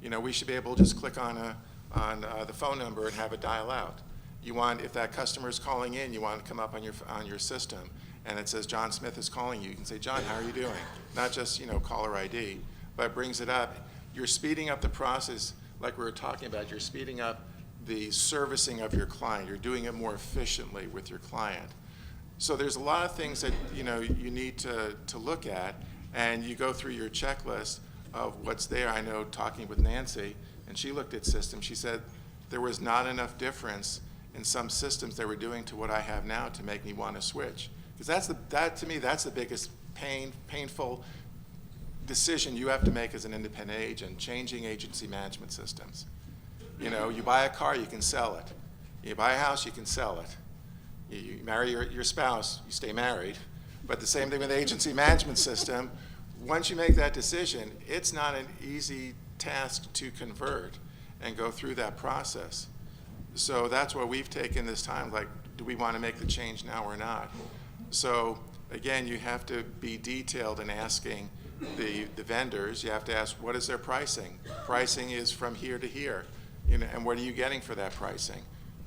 We should be able to just click on the phone number and have it dial out. You want, if that customer is calling in, you want to come up on your system, and it says John Smith is calling you. You can say, John, how are you doing? Not just caller ID, but it brings it up. You're speeding up the process, like we were talking about. You're speeding up the servicing of your client. You're doing it more efficiently with your client. So there's a lot of things that you need to look at, and you go through your checklist of what's there. I know, talking with Nancy, and she looked at systems. She said there was not enough difference in some systems they were doing to what I have now to make me want to switch. Because to me, that's the biggest painful decision you have to make as an independent agent, changing agency management systems. You buy a car, you can sell it. You buy a house, you can sell it. You marry your spouse, you stay married. But the same thing with the agency management system. Once you make that decision, it's not an easy task to convert and go through that process. So that's why we've taken this time, like, do we want to make the change now or not? So again, you have to be detailed in asking the vendors. You have to ask, what is their pricing? Pricing is from here to here, and what are you getting for that pricing?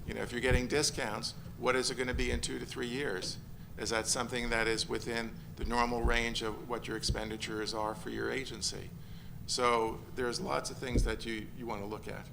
If you're getting discounts, what is it going to be in 2 to 3 years? Is that something that is within the normal range of what your expenditures are for your agency? So there's lots of things that you want to look at.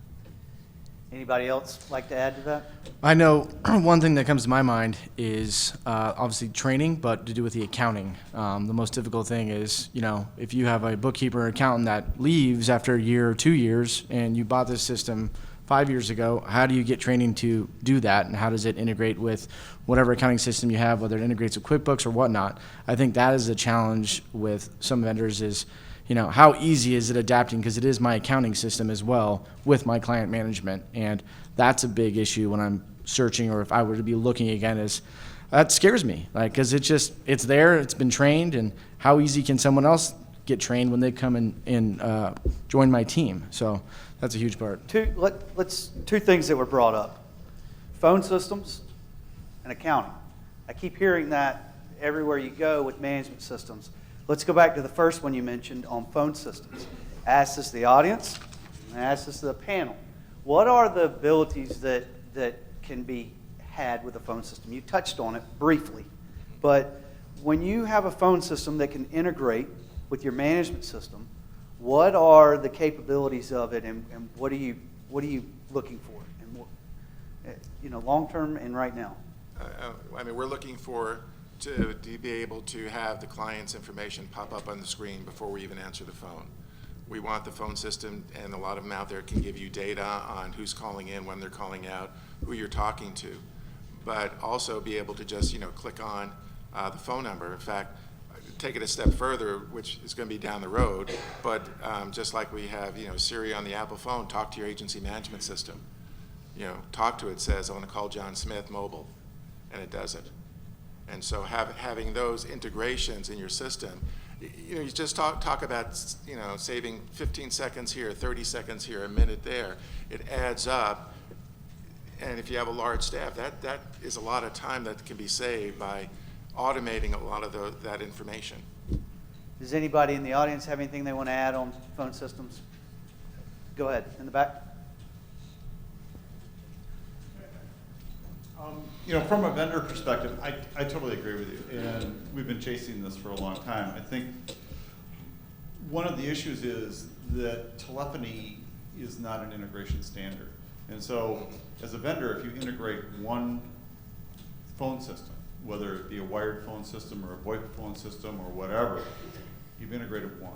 Anybody else like to add to that? I know one thing that comes to my mind is obviously training, but to do with the accounting. The most difficult thing is, if you have a bookkeeper or accountant that leaves after a year or 2 years and you bought this system 5 years ago, how do you get training to do that, and how does it integrate with whatever accounting system you have, whether it integrates with QuickBooks or whatnot? I think that is a challenge with some vendors is, how easy is it adapting, because it is my accounting system as well with my client management, and that's a big issue when I'm searching, or if I were to be looking again, is that scares me, because it's there, it's been trained, and how easy can someone else get trained when they come and join my team? So that's a huge part. Two things that were brought up: phone systems and accounting. I keep hearing that everywhere you go with management systems. Let's go back to the first one you mentioned on phone systems. Ask this to the audience, and ask this to the panel. What are the abilities that can be had with a phone system? You touched on it briefly, but when you have a phone system that can integrate with your management system, what are the capabilities of it, and what are you looking for, and long term and right now? We're looking to be able to have the client's information pop up on the screen before we even answer the phone. We want the phone system, and a lot of them out there can give you data on who's calling in, when they're calling out, who you're talking to, but also be able to just click on the phone number. In fact, take it a step further, which is going to be down the road, but just like we have Siri on the Apple phone, talk to your agency management system. Talk to it, says, I want to call John Smith mobile, and it does it. And so having those integrations in your system, you just talk about saving 15 seconds here, 30 seconds here, a minute there. It adds up, and if you have a large staff, that is a lot of time that can be saved by automating a lot of that information. Does anybody in the audience have anything they want to add on phone systems? Go ahead, in the back. From a vendor perspective, I totally agree with you, and we've been chasing this for a long time. I think one of the issues is that telephony is not an integration standard. And so, as a vendor, if you integrate one phone system, whether it be a wired phone system or a VoIP phone system or whatever, you've integrated one.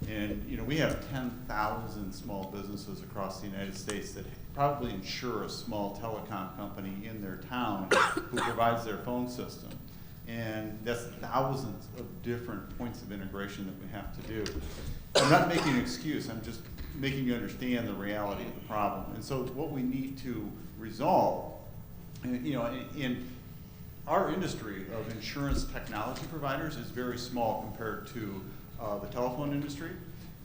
And we have 10,000 small businesses across the United States that probably insure a small telecom company in their town who provides their phone system. And that's thousands of different points of integration that we have to do. I'm not making an excuse, I'm just making you understand the reality of the problem. And so what we need to resolve You know, in our industry of insurance technology providers is very small compared to the telephone industry.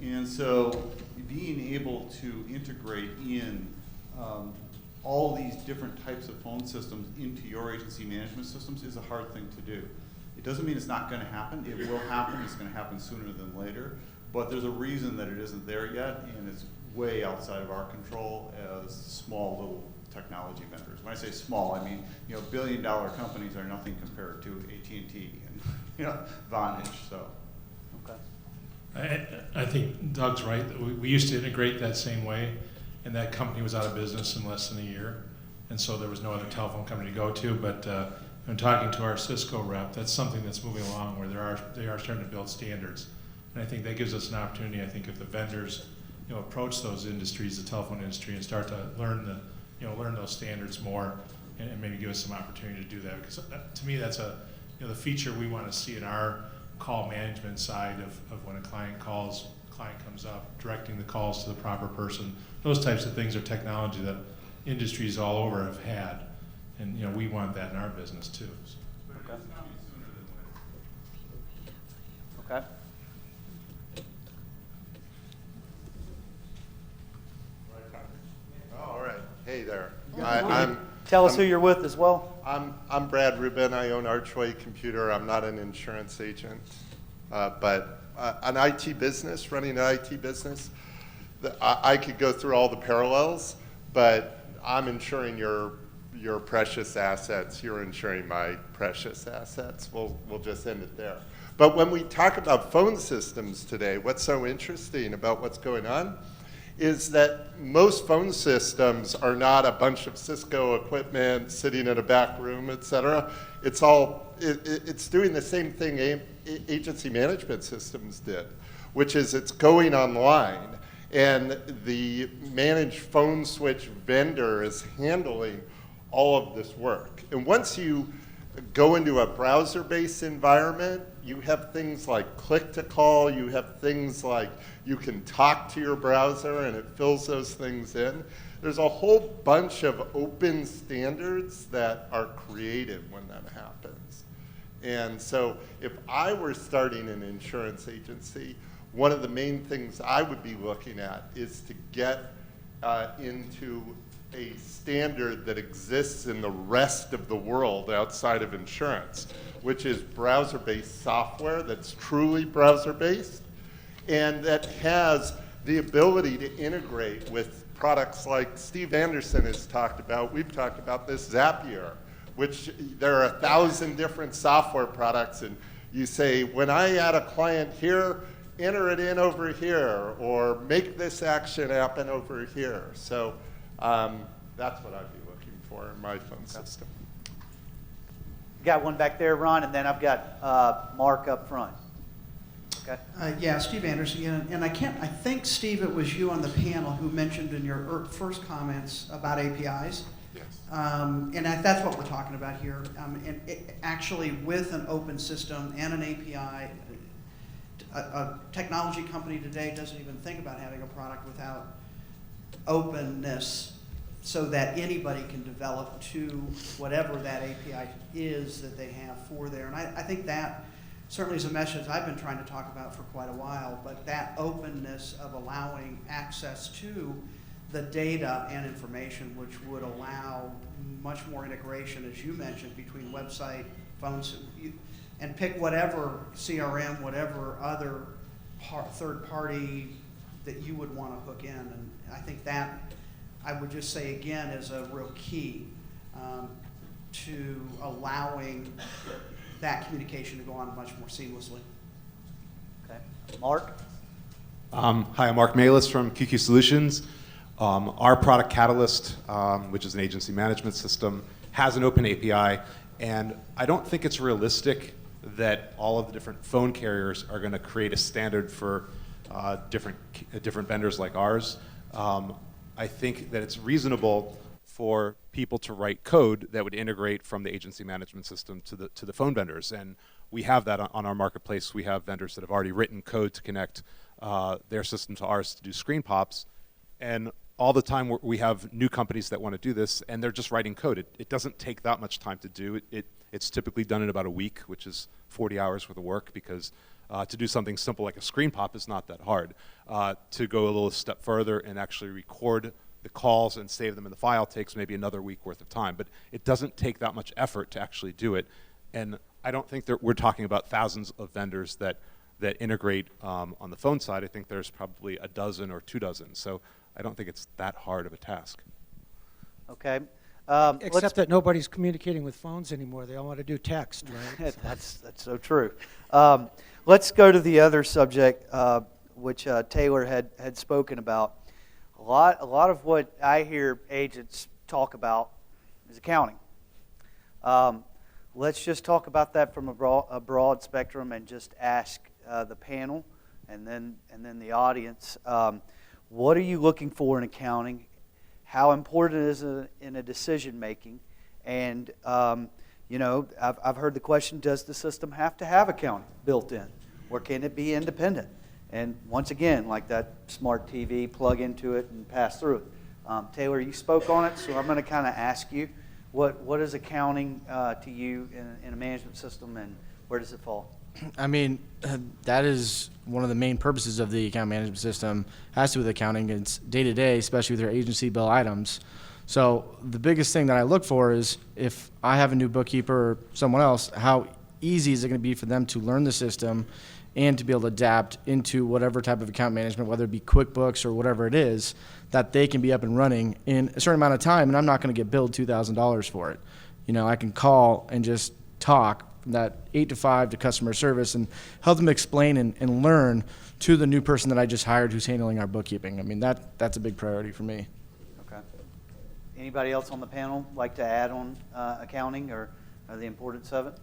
And so being able to integrate in all these different types of phone systems into your agency management systems is a hard thing to do. It doesn't mean it's not going to happen. It will happen. It's going to happen sooner than later. But there's a reason that it isn't there yet, and it's way outside of our control as small little technology vendors. When I say small, I mean, you know, billion-dollar companies are nothing compared to AT&T and, you know, Vonage. So. Okay. I think Doug's right. We used to integrate that same way, and that company was out of business in less than a year, and so there was no other telephone company to go to. But in talking to our Cisco rep, that's something that's moving along where they are starting to build standards, and I think that gives us an opportunity. I think if the vendors, you know, approach those industries, the telephone industry, and start to learn those standards more, and maybe give us some opportunity to do that. Because to me, that's the feature we want to see in our call management side of when a client calls, client comes up, directing the calls to the proper person. Those types of things are technology that industries all over have had, and you know, we want that in our business too. So. Okay. Okay. All right. Hey there. Tell us who you're with as well. I'm Brad Rubin. I own Archway Computer. I'm not an insurance agent, but an IT business, running an IT business. I could go through all the parallels, but I'm insuring your precious assets. You're insuring my precious assets. We'll just end it there. But when we talk about phone systems today, what's so interesting about what's going on is that most phone systems are not a bunch of Cisco equipment sitting in a back room, et cetera. It's doing the same thing agency management systems did, which is it's going online, and the managed phone switch vendor is handling all of this work. And once you go into a browser-based environment, you have things like click-to-call, you have things like you can talk to your browser and it fills those things in. There's a whole bunch of open standards that are created when that happens. And so if I were starting an insurance agency, one of the main things I would be looking at is to get into a standard that exists in the rest of the world outside of insurance, which is browser-based software that's truly browser-based and that has the ability to integrate with products like Steve Anderson has talked about. We've talked about this, Zapier, which there are 1,000 different software products, and you say, when I add a client here, enter it in over here, or make this action happen over here. So that's what I'd be looking for in my phone system. Got one back there, Ron, and then I've got Mark up front. Okay. Yeah, Steve Anderson, and I think, Steve, it was you on the panel who mentioned in your first comments about APIs. Yes. And that's what we're talking about here. And actually, with an open system and an API, a technology company today doesn't even think about having a product without openness so that anybody can develop to whatever that API is that they have for there. And I think that certainly is a message I've been trying to talk about for quite a while, but that openness of allowing access to the data and information, which would allow much more integration, as you mentioned, between website, phones, and pick whatever CRM, whatever other third party that you would want to hook in. And I think that, I would just say again, is a real key to allowing that communication to go on much more seamlessly. Okay. Mark? Hi, I'm Mark Malis from QQ Solutions. Our product Catalyst, which is an agency management system, has an open API, and I don't think it's realistic that all of the different phone carriers are going to create a standard for different vendors like ours. I think that it's reasonable for people to write code that would integrate from the agency management system to the phone vendors, and we have that on our marketplace. We have vendors that have already written code to connect their system to ours to do screen pops, and all the time we have new companies that want to do this, and they're just writing code. It doesn't take that much time to do. It's typically done in about a week, which is 40 hours worth of work, because to do something simple like a screen pop is not that hard. To go a little step further and actually record the calls and save them in the file takes maybe another week worth of time. But it doesn't take that much effort to actually do it. And I don't think that we're talking about thousands of vendors that integrate on the phone side. I think there's probably a dozen or 2 dozen. So I don't think it's that hard of a task. Okay. Except that nobody's communicating with phones anymore. They all want to do text, right? That's so true. Let's go to the other subject, which Taylor had spoken about. A lot of what I hear agents talk about is accounting. Let's just talk about that from a broad spectrum and just ask the panel and then the audience. What are you looking for in accounting? How important is it in a decision making? And I've heard the question: does the system have to have accounting built in, or can it be independent? And once again, like that smart TV, plug into it and pass through it. Taylor, you spoke on it, so I'm going to kind of ask you, what is accounting to you in a management system, and where does it fall? I mean, that is one of the main purposes of the account management system, has to do with accounting. It's day-to-day, especially with your agency bill items. So the biggest thing that I look for is, if I have a new bookkeeper or someone else, how easy is it going to be for them to learn the system and to be able to adapt into whatever type of account management, whether it be QuickBooks or whatever it is, that they can be up and running in a certain amount of time, and I'm not going to get billed $2,000 for it. I can call and just talk from that 8 to 5 to customer service and help them explain and learn to the new person that I just hired who's handling our bookkeeping. I mean, that's a big priority for me. Okay. Anybody else on the panel like to add on accounting or the importance of it?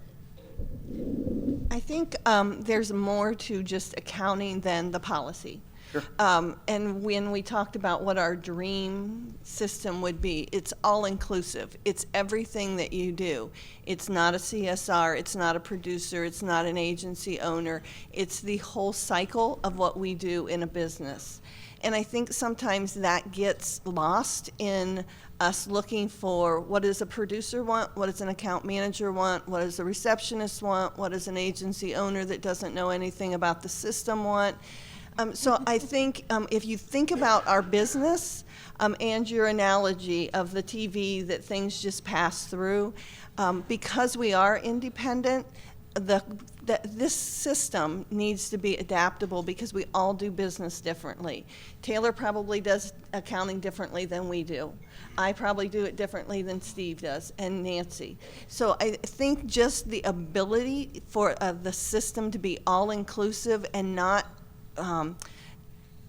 I think there's more to just accounting than the policy. Sure. And when we talked about what our dream system would be, it's all inclusive. It's everything that you do. It's not a CSR, it's not a producer, it's not an agency owner. It's the whole cycle of what we do in a business. And I think sometimes that gets lost in us looking for what does a producer want, what does an account manager want, what does a receptionist want, what does an agency owner that doesn't know anything about the system want. So I think if you think about our business and your analogy of the TV that things just pass through, because we are independent, this system needs to be adaptable because we all do business differently. Taylor probably does accounting differently than we do. I probably do it differently than Steve does, and Nancy. So I think just the ability for the system to be all-inclusive and not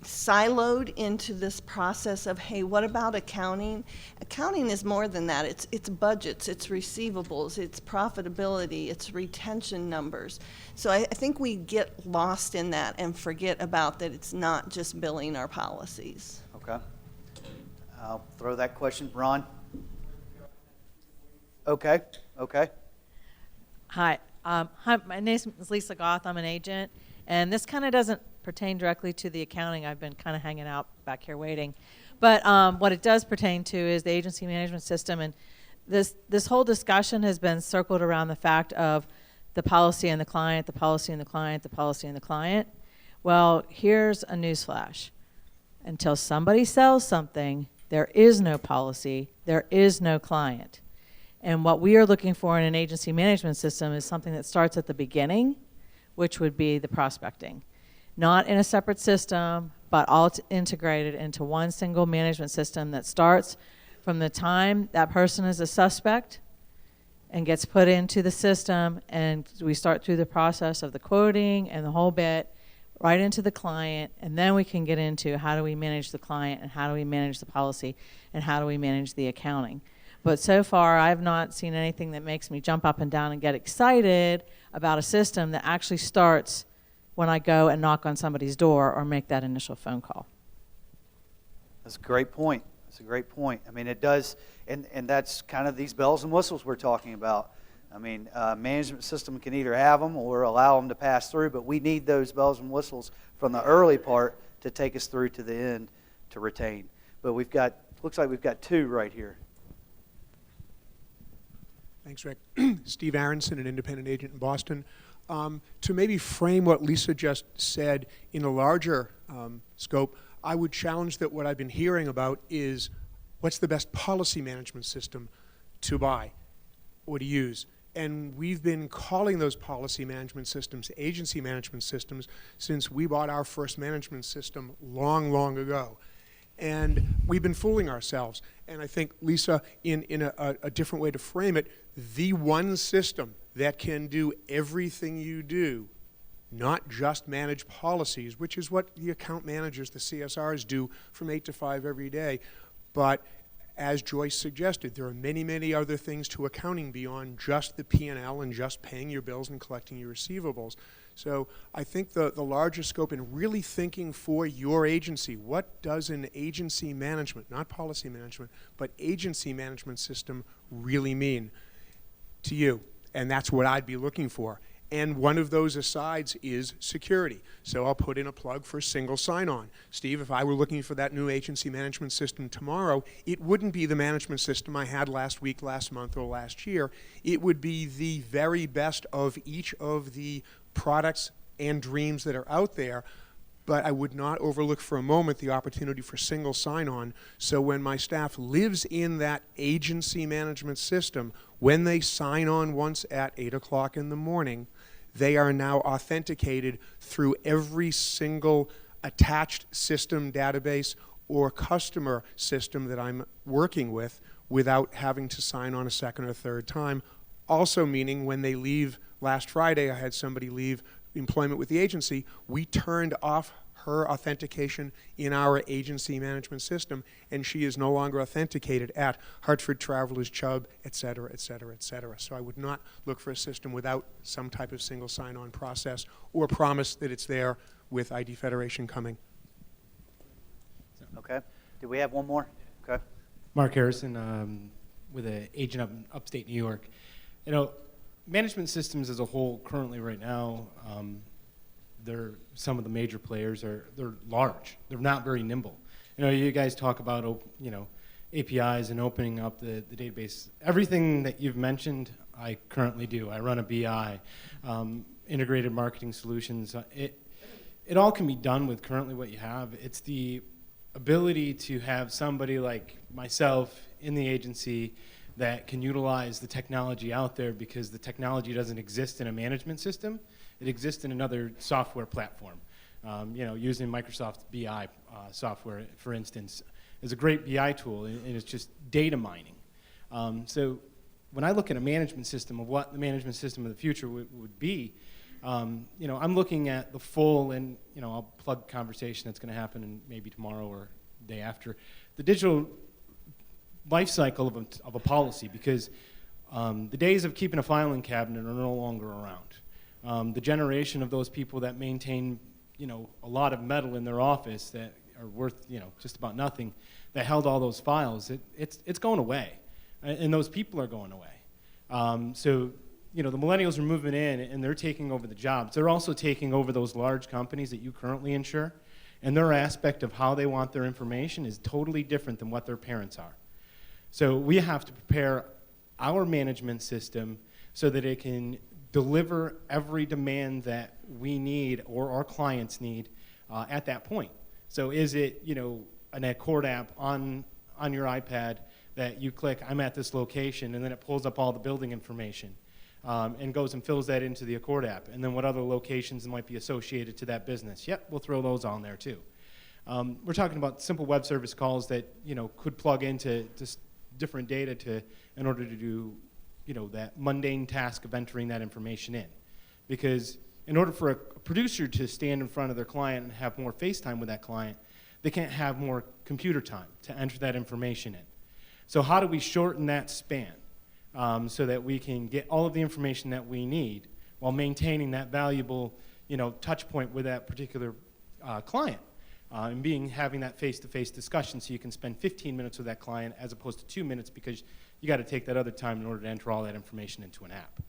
siloed into this process of, hey, what about accounting? Accounting is more than that. It's budgets, it's receivables, it's profitability, it's retention numbers. So I think we get lost in that and forget about that it's not just billing our policies. Okay. I'll throw that question. Ron? Okay. Hi, my name is Lisa Goth. I'm an agent, and this kind of doesn't pertain directly to the accounting. I've been kind of hanging out back here waiting. But what it does pertain to is the agency management system, and this whole discussion has been circled around the fact of the policy and the client, the policy and the client, the policy and the client. Well, here's a newsflash. Until somebody sells something, there is no policy, there is no client. And what we are looking for in an agency management system is something that starts at the beginning, which would be the prospecting. Not in a separate system, but all integrated into one single management system that starts from the time that person is a suspect and gets put into the system, and we start through the process of the quoting and the whole bit, right into the client, and then we can get into how do we manage the client and how do we manage the policy and how do we manage the accounting. But so far, I've not seen anything that makes me jump up and down and get excited about a system that actually starts when I go and knock on somebody's door or make that initial phone call. That's a great point. I mean, it does, and that's kind of these bells and whistles we're talking about. I mean, management system can either have them or allow them to pass through, but we need those bells and whistles from the early part to take us through to the end to retain. but looks like we've got two right here. Thanks, Rick. Steve Aronson, an independent agent in Boston. To maybe frame what Lisa just said in a larger scope, I would challenge that what I've been hearing about is what's the best policy management system to buy or to use. And we've been calling those policy management systems agency management systems since we bought our first management system long, long ago. And we've been fooling ourselves. And I think, Lisa, in a different way to frame it, the one system that can do everything you do, not just manage policies, which is what the account managers, the CSRs, do from 8 to 5 every day, but as Joyce suggested, there are many, many other things to accounting beyond just the P&L and just paying your bills and collecting your receivables. So I think the larger scope in really thinking for your agency, what does an agency management, not policy management, but agency management system really mean to you? And that's what I'd be looking for. And one of those asides is security. So I'll put in a plug for single sign-on. Steve, if I were looking for that new agency management system tomorrow, it wouldn't be the management system I had last week, last month, or last year. It would be the very best of each of the products and dreams that are out there, but I would not overlook for a moment the opportunity for single sign-on. So when my staff lives in that agency management system, when they sign on once at 8 o'clock in the morning, they are now authenticated through every single attached system, database, or customer system that I'm working with without having to sign on a second or third time. Also meaning when they leave, last Friday I had somebody leave employment with the agency, we turned off her authentication in our agency management system, and she is no longer authenticated at Hartford Travelers, Chubb, et cetera, et cetera, et cetera. So I would not look for a system without some type of single sign-on process or promise that it's there with ID Federation coming. Okay. Do we have one more? Okay. Mark Harrison, with an agent up in upstate New York. You know, management systems as a whole currently right now, they're some of the major players they're large. They're not very nimble. You know, you guys talk about APIs and opening up the database. Everything that you've mentioned, I currently do. I run a BI, integrated marketing solutions. It all can be done with currently what you have. It's the ability to have somebody like myself in the agency that can utilize the technology out there, because the technology doesn't exist in a management system. It exists in another software platform. Using Microsoft BI software, for instance, is a great BI tool, and it's just data mining. So when I look at a management system of what the management system of the future would be, I'm looking at the full, and I'll plug the conversation that's going to happen in maybe tomorrow or the day after, the digital life cycle of a policy, because the days of keeping a filing cabinet are no longer around. The generation of those people that maintain, a lot of metal in their office that are worth, just about nothing, that held all those files, it's going away, and those people are going away. So, the millennials are moving in, and they're taking over the jobs. They're also taking over those large companies that you currently insure, and their aspect of how they want their information is totally different than what their parents are. So we have to prepare our management system so that it can deliver every demand that we need or our clients need at that point. So is it, an Accord app on your iPad that you click, I'm at this location, and then it pulls up all the building information and goes and fills that into the Accord app, and then what other locations might be associated to that business. Yep, we'll throw those on there too. We're talking about simple web service calls that, could plug into just different data in order to do, that mundane task of entering that information in. Because in order for a producer to stand in front of their client and have more face time with that client, they can't have more computer time to enter that information in. So how do we shorten that span so that we can get all of the information that we need while maintaining that valuable, touch point with that particular client? And having that face-to-face discussion, so you can spend 15 minutes with that client as opposed to 2 minutes, because you got to take that other time in order to enter all that information into an app.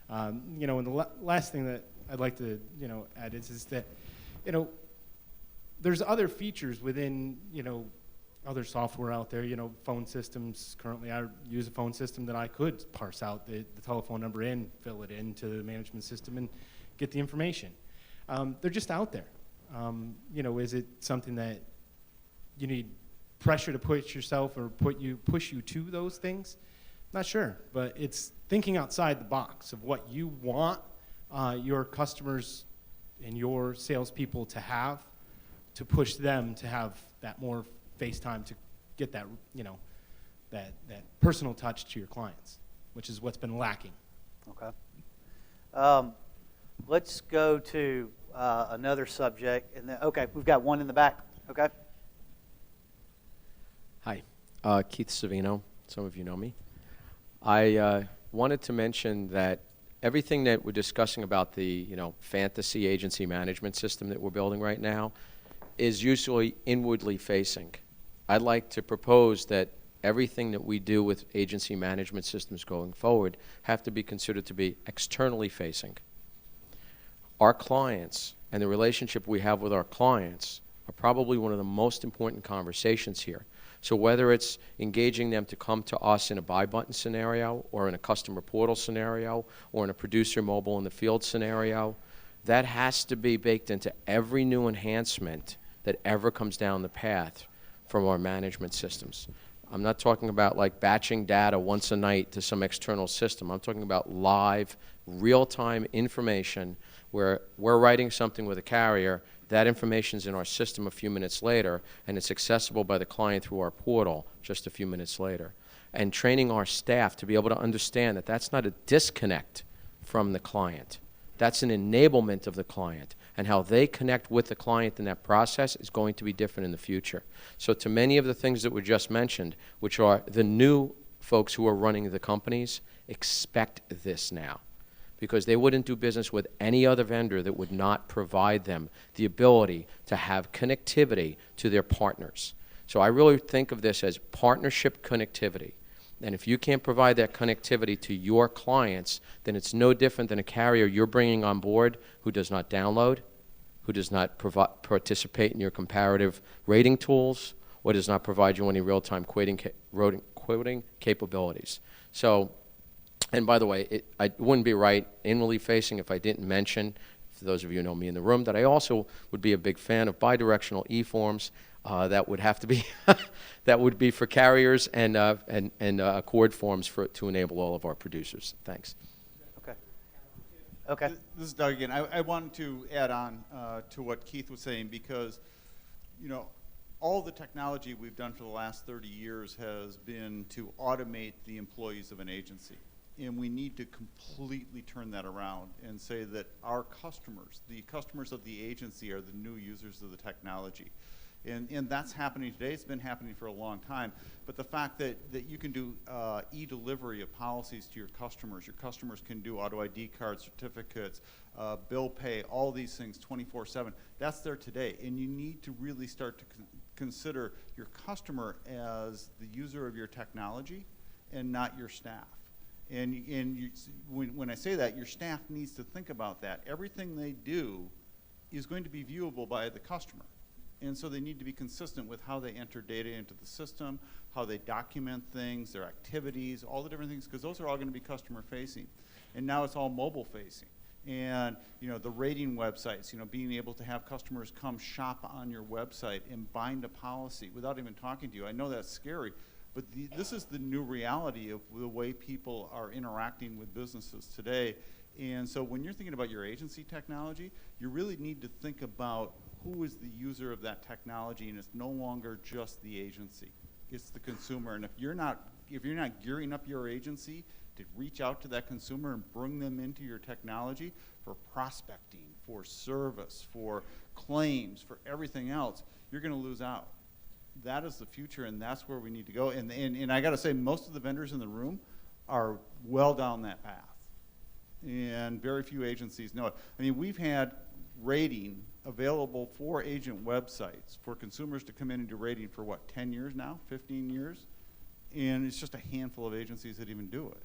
And the last thing that I'd like to add is that there's other features within other software out there, phone systems. Currently, I use a phone system that I could parse out the telephone number in, fill it into the management system, and get the information. They're just out there. Is it something that you need pressure to push yourself or push you to those things? Not sure, but it's thinking outside the box of what you want your customers and your salespeople to have, to push them to have that more face time to get that, that personal touch to your clients, which is what's been lacking. Okay. Let's go to another subject. Okay, we've got one in the back. Okay. Hi, Keith Savino. Some of you know me. I wanted to mention that everything that we're discussing about the fantasy agency management system that we're building right now is usually inwardly facing. I'd like to propose that everything that we do with agency management systems going forward have to be considered to be externally facing. Our clients and the relationship we have with our clients are probably one of the most important conversations here. So whether it's engaging them to come to us in a buy button scenario or in a customer portal scenario or in a producer mobile in the field scenario, that has to be baked into every new enhancement that ever comes down the path from our management systems. I'm not talking about like batching data once a night to some external system. I'm talking about live, real-time information where we're writing something with a carrier, that information's in our system a few minutes later, and it's accessible by the client through our portal just a few minutes later. And training our staff to be able to understand that that's not a disconnect from the client. That's an enablement of the client, and how they connect with the client in that process is going to be different in the future. So to many of the things that were just mentioned, which are the new folks who are running the companies, expect this now, because they wouldn't do business with any other vendor that would not provide them the ability to have connectivity to their partners. So I really think of this as partnership connectivity. And if you can't provide that connectivity to your clients, then it's no different than a carrier you're bringing on board who does not download, who does not participate in your comparative rating tools, or does not provide you any real-time quoting capabilities. So, and by the way, I wouldn't be right inwardly facing if I didn't mention, for those of you who know me in the room, that I also would be a big fan of bidirectional e-forms. That would have to be that would be for carriers and accord forms to enable all of our producers. Thanks. Okay. Okay. This is Doug again. I wanted to add on to what Keith was saying, because all the technology we've done for the last 30 years has been to automate the employees of an agency. And we need to completely turn that around and say that our customers, the customers of the agency, are the new users of the technology. And that's happening today. It's been happening for a long time. But the fact that you can do e-delivery of policies to your customers can do auto ID cards, certificates, bill pay, all these things 24/7. That's there today. And you need to really start to consider your customer as the user of your technology and not your staff. When I say that, your staff needs to think about that. Everything they do is going to be viewable by the customer. And so they need to be consistent with how they enter data into the system, how they document things, their activities, all the different things, because those are all going to be customer facing. And now it's all mobile facing. And the rating websites, being able to have customers come shop on your website and bind a policy without even talking to you. I know that's scary, but this is the new reality of the way people are interacting with businesses today. And so when you're thinking about your agency technology, you really need to think about who is the user of that technology, and it's no longer just the agency. It's the consumer. And if you're not gearing up your agency to reach out to that consumer and bring them into your technology for prospecting, for service, for claims, for everything else, you're going to lose out. That is the future, and that's where we need to go. And I got to say, most of the vendors in the room are well down that path. And very few agencies know it. I mean, we've had rating available for agent websites for consumers to come in and do rating for 10 years now, 15 years? And it's just a handful of agencies that even do it.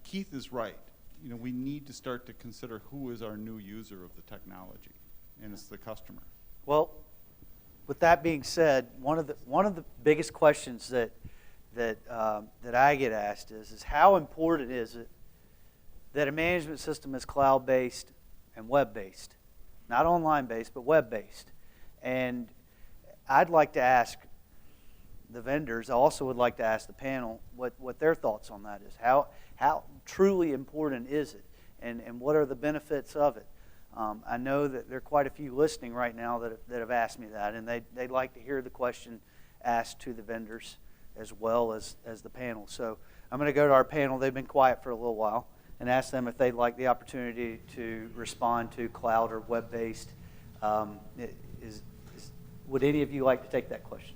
Keith is right. We need to start to consider who is our new user of the technology, and it's the customer. Well, with that being said, one of the biggest questions that I get asked is how important is it that a management system is cloud-based and web-based, not online-based, but web-based. And I'd like to ask the vendors, I also would like to ask the panel what their thoughts on that is. How truly important is it, and what are the benefits of it? I know that there are quite a few listening right now that have asked me that, and they'd like to hear the question asked to the vendors as well as the panel. So I'm going to go to our panel. They've been quiet for a little while, and ask them if they'd like the opportunity to respond to cloud or web-based. Would any of you like to take that question?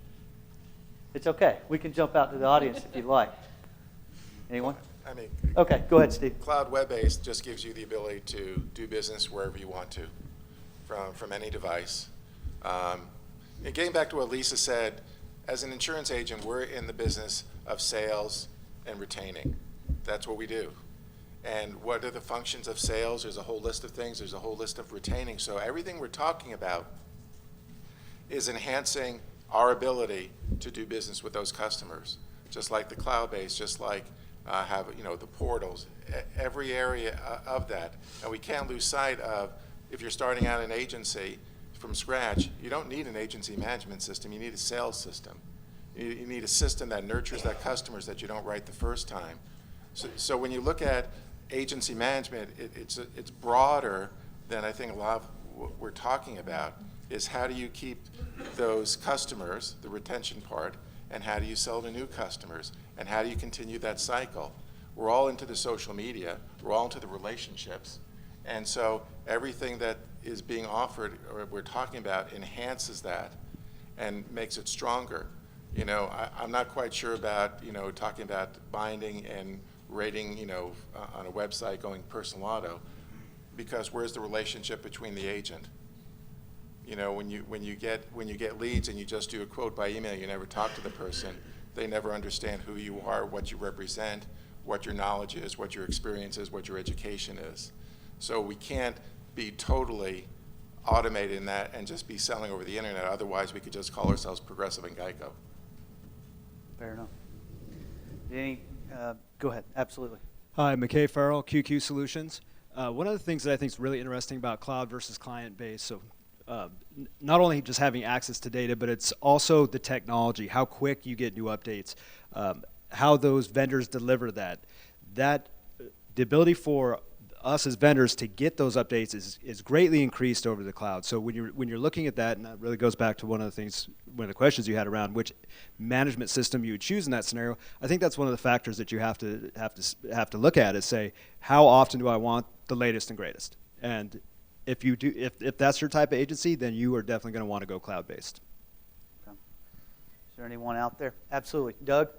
It's okay. We can jump out to the audience if you'd like. Anyone? I mean, okay, go ahead, Steve. Cloud web-based just gives you the ability to do business wherever you want to, from any device. And getting back to what Lisa said, as an insurance agent, we're in the business of sales and retaining. That's what we do. And what are the functions of sales? There's a whole list of things. There's a whole list of retaining. So everything we're talking about is enhancing our ability to do business with those customers, just like the cloud-based, just like have the portals, every area of that. And we can't lose sight of, if you're starting out an agency from scratch, you don't need an agency management system. You need a sales system. You need a system that nurtures that customers that you don't write the first time. So when you look at agency management, it's broader than I think a lot of what we're talking about, is how do you keep those customers, the retention part, and how do you sell to new customers, and how do you continue that cycle? We're all into the social media, we're all into the relationships, and so everything that is being offered or we're talking about enhances that and makes it stronger. I'm not quite sure about, talking about binding and rating, on a website going personal auto, because where's the relationship between the agent? When you get leads and you just do a quote by email, you never talk to the person. They never understand who you are, what you represent, what your knowledge is, what your experience is, what your education is. So we can't be totally automated in that and just be selling over the internet. Otherwise, we could just call ourselves Progressive and Geico. Fair enough. Go ahead. Absolutely. Hi, McKay Farrell, QQ Solutions. One of the things that I think is really interesting about cloud versus client-based, so not only just having access to data, but it's also the technology, how quick you get new updates, how those vendors deliver that. The ability for us as vendors to get those updates is greatly increased over the cloud. So when you're looking at that, and that really goes back to one of the questions you had around which management system you would choose in that scenario, I think that's one of the factors that you have to look at, is say, how often do I want the latest and greatest? And if that's your type of agency, then you are definitely going to want to go cloud-based. Okay. Is there anyone out there? Absolutely. Doug?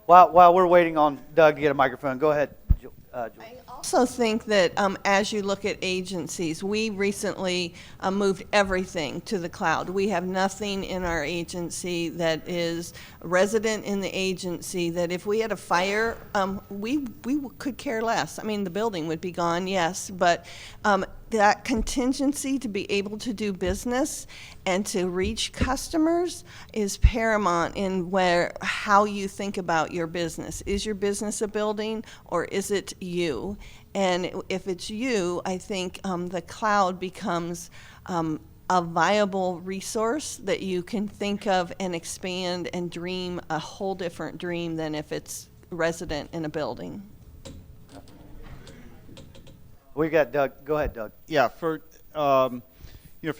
While we're waiting on Doug to get a microphone, go ahead, Julie. I also think that as you look at agencies, we recently moved everything to the cloud. We have nothing in our agency that is resident in the agency that if we had a fire, we could care less. I mean, the building would be gone, yes, but that contingency to be able to do business and to reach customers is paramount in how you think about your business. Is your business a building, or is it you? And if it's you, I think the cloud becomes a viable resource that you can think of and expand and dream a whole different dream than if it's resident in a building. We got Doug. Go ahead, Doug. Yeah, for the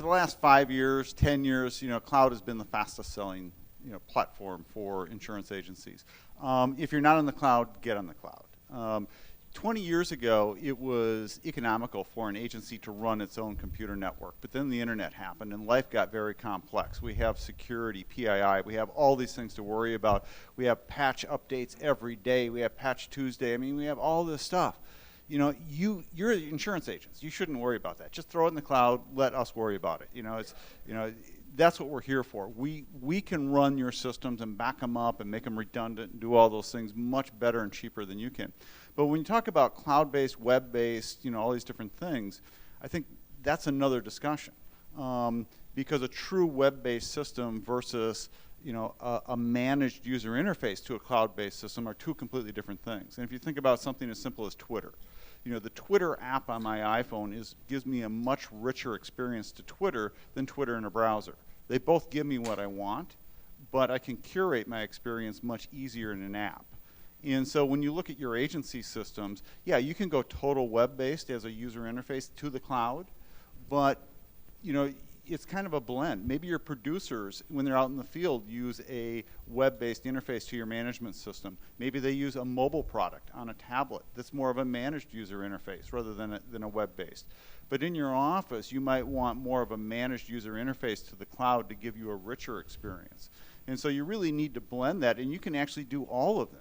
last 5 years, 10 years, cloud has been the fastest selling platform for insurance agencies. If you're not on the cloud, get on the cloud. 20 years ago, it was economical for an agency to run its own computer network, but then the internet happened and life got very complex. We have security, PII, we have all these things to worry about. We have patch updates every day. We have Patch Tuesday. I mean, we have all this stuff. You're insurance agents. You shouldn't worry about that. Just throw it in the cloud. Let us worry about it. That's what we're here for. We can run your systems and back them up and make them redundant and do all those things much better and cheaper than you can. But when you talk about cloud-based, web-based, all these different things, I think that's another discussion. Because a true web-based system versus a managed user interface to a cloud-based system are two completely different things. And if you think about something as simple as Twitter, the Twitter app on my iPhone gives me a much richer experience to Twitter than Twitter in a browser. They both give me what I want, but I can curate my experience much easier in an app. And so when you look at your agency systems, yeah, you can go total web-based as a user interface to the cloud, but it's kind of a blend. Maybe your producers, when they're out in the field, use a web-based interface to your management system. Maybe they use a mobile product on a tablet that's more of a managed user interface rather than a web-based. But in your office, you might want more of a managed user interface to the cloud to give you a richer experience. And so you really need to blend that, and you can actually do all of them.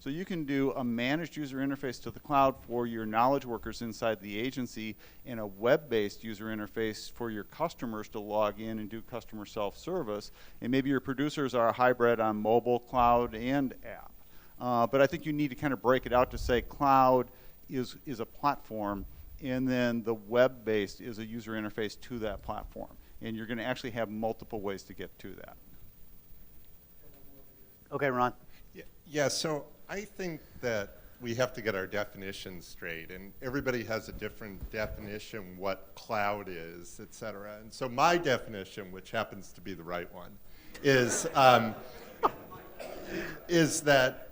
So you can do a managed user interface to the cloud for your knowledge workers inside the agency and a web-based user interface for your customers to log in and do customer self-service. And maybe your producers are a hybrid on mobile, cloud, and app. But I think you need to kind of break it out to say cloud is a platform, and then the web-based is a user interface to that platform. And you're going to actually have multiple ways to get to that. Okay, Ron. Yeah, so I think that we have to get our definitions straight, and everybody has a different definition what cloud is, et cetera. And so my definition, which happens to be the right one, is that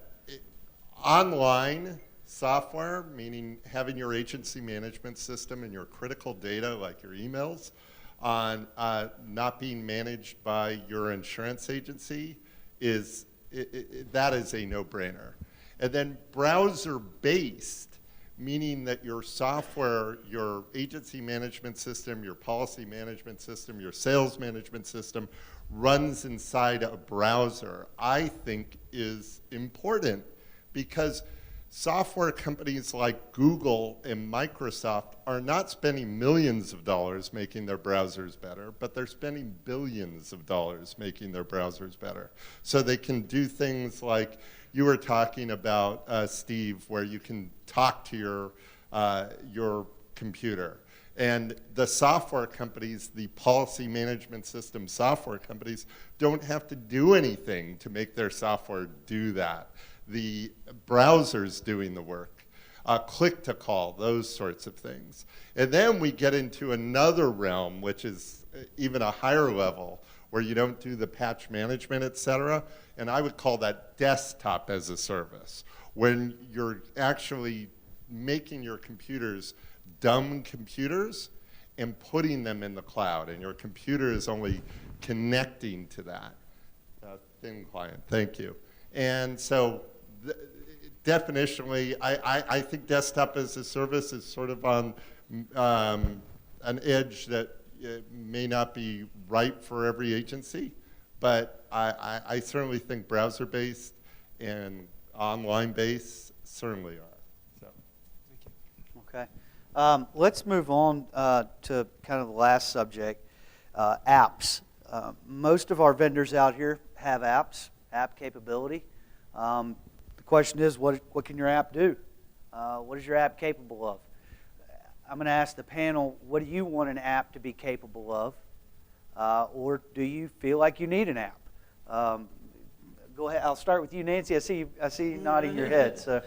online software, meaning having your agency management system and your critical data like your emails on not being managed by your insurance agency that is a no-brainer. And then browser-based, meaning that your software, your agency management system, your policy management system, your sales management system runs inside a browser, I think is important because software companies like Google and Microsoft are not spending millions of dollars making their browsers better, but they're spending billions of dollars making their browsers better. So they can do things like you were talking about, Steve, where you can talk to your computer. And the software companies, the policy management system software companies, don't have to do anything to make their software do that. The browser's doing the work, click to call, those sorts of things. And then we get into another realm, which is even a higher level, where you don't do the patch management, et cetera. And I would call that desktop as a service, when you're actually making your computers dumb computers and putting them in the cloud, and your computer is only connecting to that. Thin client, thank you. And so definitionally, I think desktop as a service is sort of on an edge that may not be right for every agency, but I certainly think browser-based and online-based certainly are. So. Okay. Let's move on to kind of the last subject, apps. Most of our vendors out here have apps, app capability. The question is, what can your app do? What is your app capable of? I'm going to ask the panel, what do you want an app to be capable of? Or do you feel like you need an app? Go ahead. I'll start with you, Nancy. I see you nodding your head. So.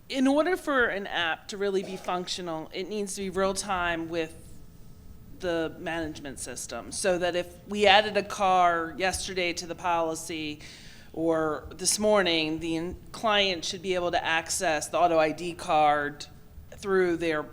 In order for an app to really be functional, it needs to be real time with the management system, so that if we added a car yesterday to the policy or this morning, the client should be able to access the auto ID card through their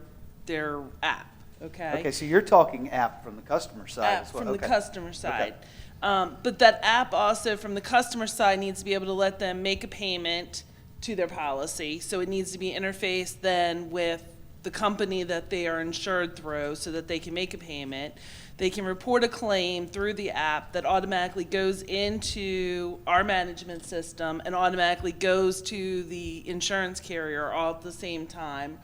app. Okay. Okay, so you're talking app from the customer side. App from the customer side. But that app also from the customer side needs to be able to let them make a payment to their policy. So it needs to be interfaced then with the company that they are insured through so that they can make a payment. They can report a claim through the app that automatically goes into our management system and automatically goes to the insurance carrier all at the same time,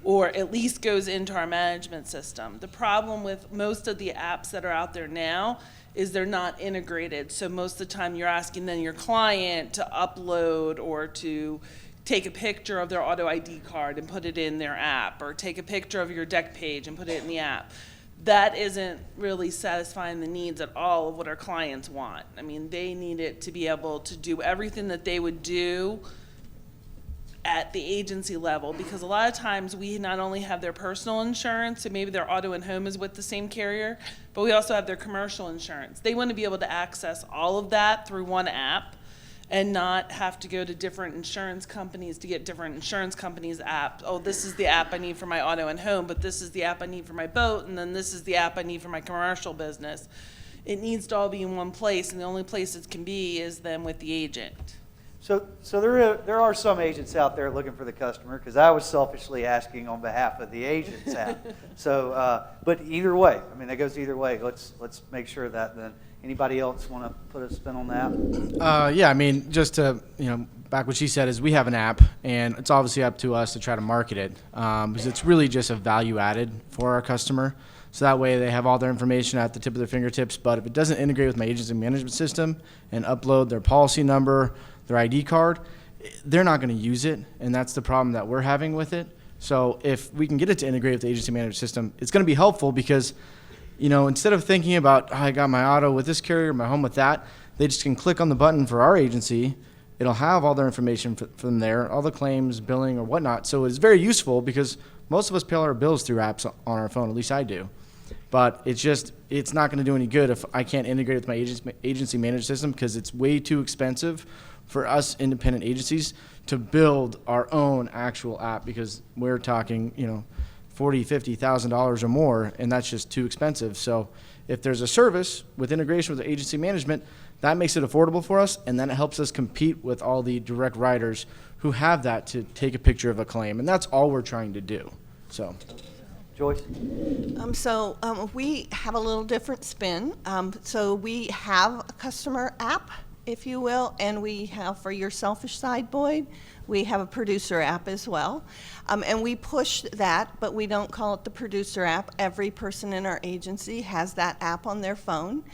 or at least goes into our management system. The problem with most of the apps that are out there now is they're not integrated. So most of the time you're asking then your client to upload or to take a picture of their auto ID card and put it in their app, or take a picture of your deck page and put it in the app. That isn't really satisfying the needs at all of what our clients want. I mean, they need it to be able to do everything that they would do at the agency level, because a lot of times we not only have their personal insurance, and maybe their auto and home is with the same carrier, but we also have their commercial insurance. They want to be able to access all of that through one app and not have to go to different insurance companies to get different insurance companies' apps. Oh, this is the app I need for my auto and home, but this is the app I need for my boat, and then this is the app I need for my commercial business. It needs to all be in one place, and the only place it can be is then with the agent. So there are some agents out there looking for the customer, because I was selfishly asking on behalf of the agents app. So, but either way, I mean, that goes either way. Let's make sure that then. Anybody else want to put a spin on that? Yeah, I mean, just to, back what she said is we have an app, and it's obviously up to us to try to market it, because it's really just a value added for our customer. So that way they have all their information at the tip of their fingertips, but if it doesn't integrate with my agency management system and upload their policy number, their ID card, they're not going to use it, and that's the problem that we're having with it. So if we can get it to integrate with the agency management system, it's going to be helpful because, instead of thinking about, I got my auto with this carrier, my home with that, they just can click on the button for our agency. It'll have all their information from there, all the claims, billing, or whatnot. So it's very useful because most of us pay all our bills through apps on our phone, at least I do. But it's not going to do any good if I can't integrate with my agency management system, because it's way too expensive for us independent agencies to build our own actual app, because we're talking, $40,000, $50,000 or more, and that's just too expensive. So if there's a service with integration with the agency management, that makes it affordable for us, and then it helps us compete with all the direct writers who have that to take a picture of a claim, and that's all we're trying to do. So, Joyce? We have a little different spin. So we have a customer app, if you will, and we have, for your selfish side, Boyd, we have a producer app as well. And we push that, but we don't call it the producer app. Every person in our agency has that app on their phone.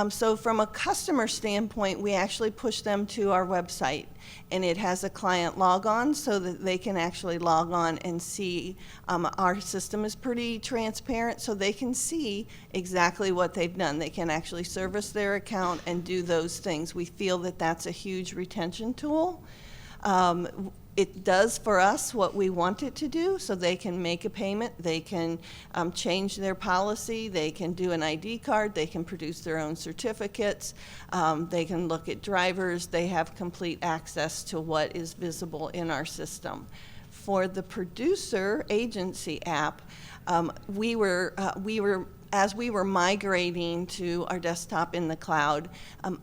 So from a customer standpoint, we actually push them to our website, and it has a client log on so that they can actually log on and see. Our system is pretty transparent, so they can see exactly what they've done. They can actually service their account and do those things. We feel that that's a huge retention tool. It does for us what we want it to do, so they can make a payment, they can change their policy, they can do an ID card, they can produce their own certificates, they can look at drivers, they have complete access to what is visible in our system. For the producer agency app, as we were migrating to our desktop in the cloud,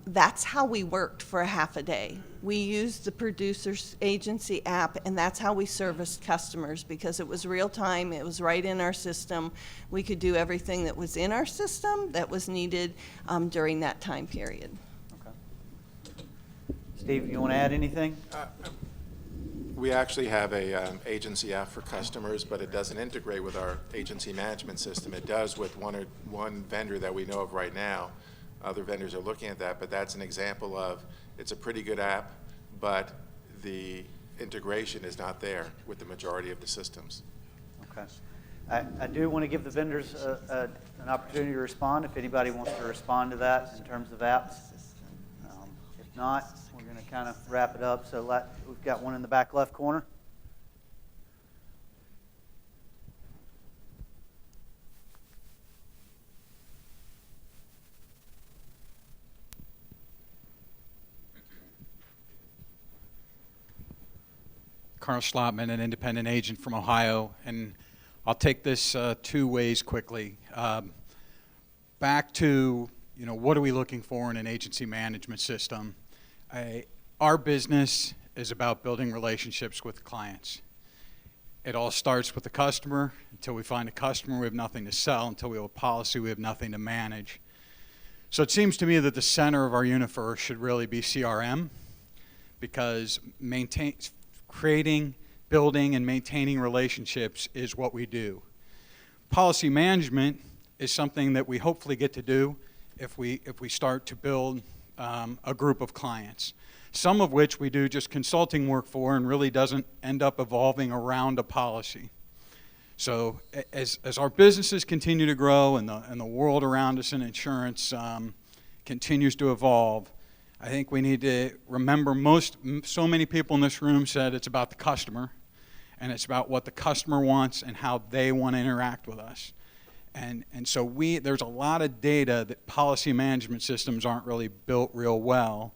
that's how we worked for a half a day. We used the producer's agency app, and that's how we serviced customers, because it was real time, it was right in our system. We could do everything that was in our system that was needed during that time period. Okay. Steve, you want to add anything? We actually have a agency app for customers, but it doesn't integrate with our agency management system. It does with one vendor that we know of right now. Other vendors are looking at that, but that's an example of, it's a pretty good app, but the integration is not there with the majority of the systems. Okay. I do want to give the vendors an opportunity to respond, if anybody wants to respond to that in terms of apps. If not, we're going to kind of wrap it up. So we've got one in the back left corner. Carl Schlotman, an independent agent from Ohio, and I'll take this two ways quickly. Back to, what are we looking for in an agency management system? Our business is about building relationships with clients. It all starts with the customer. Until we find a customer, we have nothing to sell. Until we have a policy, we have nothing to manage. So it seems to me that the center of our universe should really be CRM, because creating, building, and maintaining relationships is what we do. Policy management is something that we hopefully get to do if we start to build a group of clients. some of which we do just consulting work for and really doesn't end up evolving around a policy. So as our businesses continue to grow and the world around us in insurance continues to evolve, I think we need to remember so many people in this room said it's about the customer, and it's about what the customer wants and how they want to interact with us. And so there's a lot of data that policy management systems aren't really built real well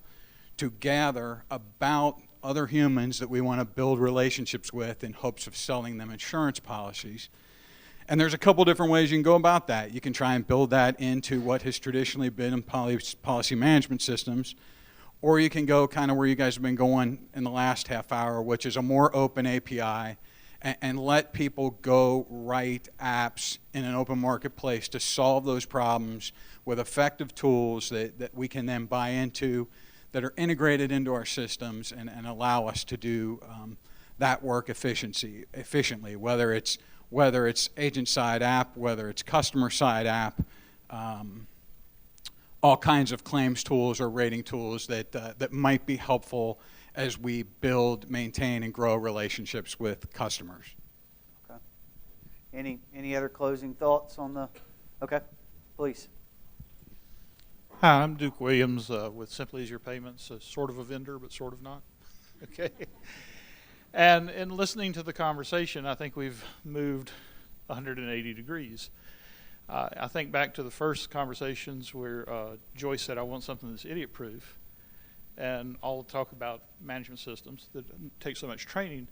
to gather about other humans that we want to build relationships with in hopes of selling them insurance policies. And there's a couple different ways you can go about that. You can try and build that into what has traditionally been in policy management systems, or you can go kind of where you guys have been going in the last half hour, which is a more open API, and let people go write apps in an open marketplace to solve those problems with effective tools that we can then buy into, that are integrated into our systems and allow us to do that work efficiently, whether it's agent side app, whether it's customer side app, all kinds of claims tools or rating tools that might be helpful as we build, maintain, and grow relationships with customers. Okay. Any other closing thoughts on the? Okay, please. Hi, I'm Duke Williams with Simply As Your Payments, sort of a vendor, but sort of not. Okay. And in listening to the conversation, I think we've moved 180 degrees. I think back to the first conversations where Joyce said, I want something that's idiot-proof, and all the talk about management systems that take so much training.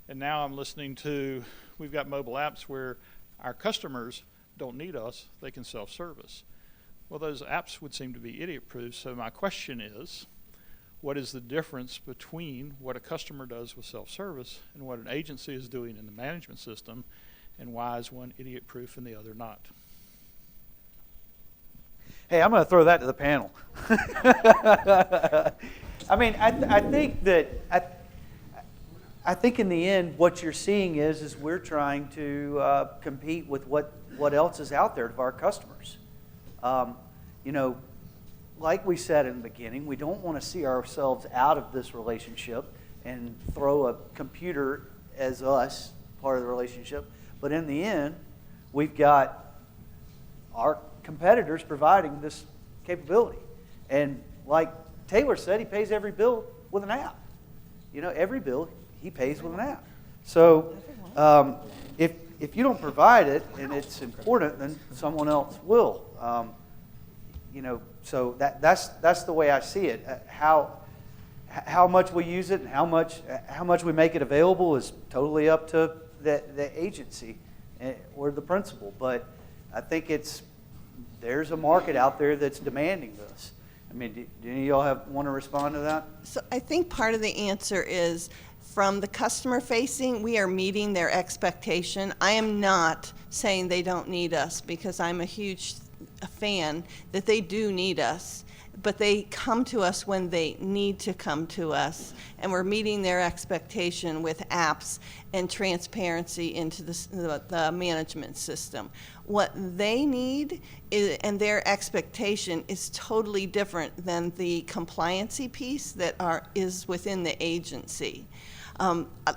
And now I'm listening to, we've got mobile apps where our customers don't need us, they can self-service. Well, those apps would seem to be idiot-proof, so my question is, what is the difference between what a customer does with self-service and what an agency is doing in the management system, and why is one idiot-proof and the other not? Hey, I'm going to throw that to the panel. I mean, I think that I think in the end, what you're seeing is we're trying to compete with what else is out there to our customers. You know, like we said in the beginning, we don't want to see ourselves out of this relationship and throw a computer as us part of the relationship. But in the end, we've got our competitors providing this capability. And like Taylor said, he pays every bill with an app. You know, every bill he pays with an app. So if you don't provide it and it's important, then someone else will. You know, so that's the way I see it. How much we use it and how much we make it available is totally up to the agency or the principal. But I think there's a market out there that's demanding this. I mean, do any of y'all want to respond to that? So I think part of the answer is from the customer facing, we are meeting their expectation. I am not saying they don't need us, because I'm a huge fan that they do need us, but they come to us when they need to come to us, and we're meeting their expectation with apps and transparency into the management system. What they need and their expectation is totally different than the compliancy piece that is within the agency.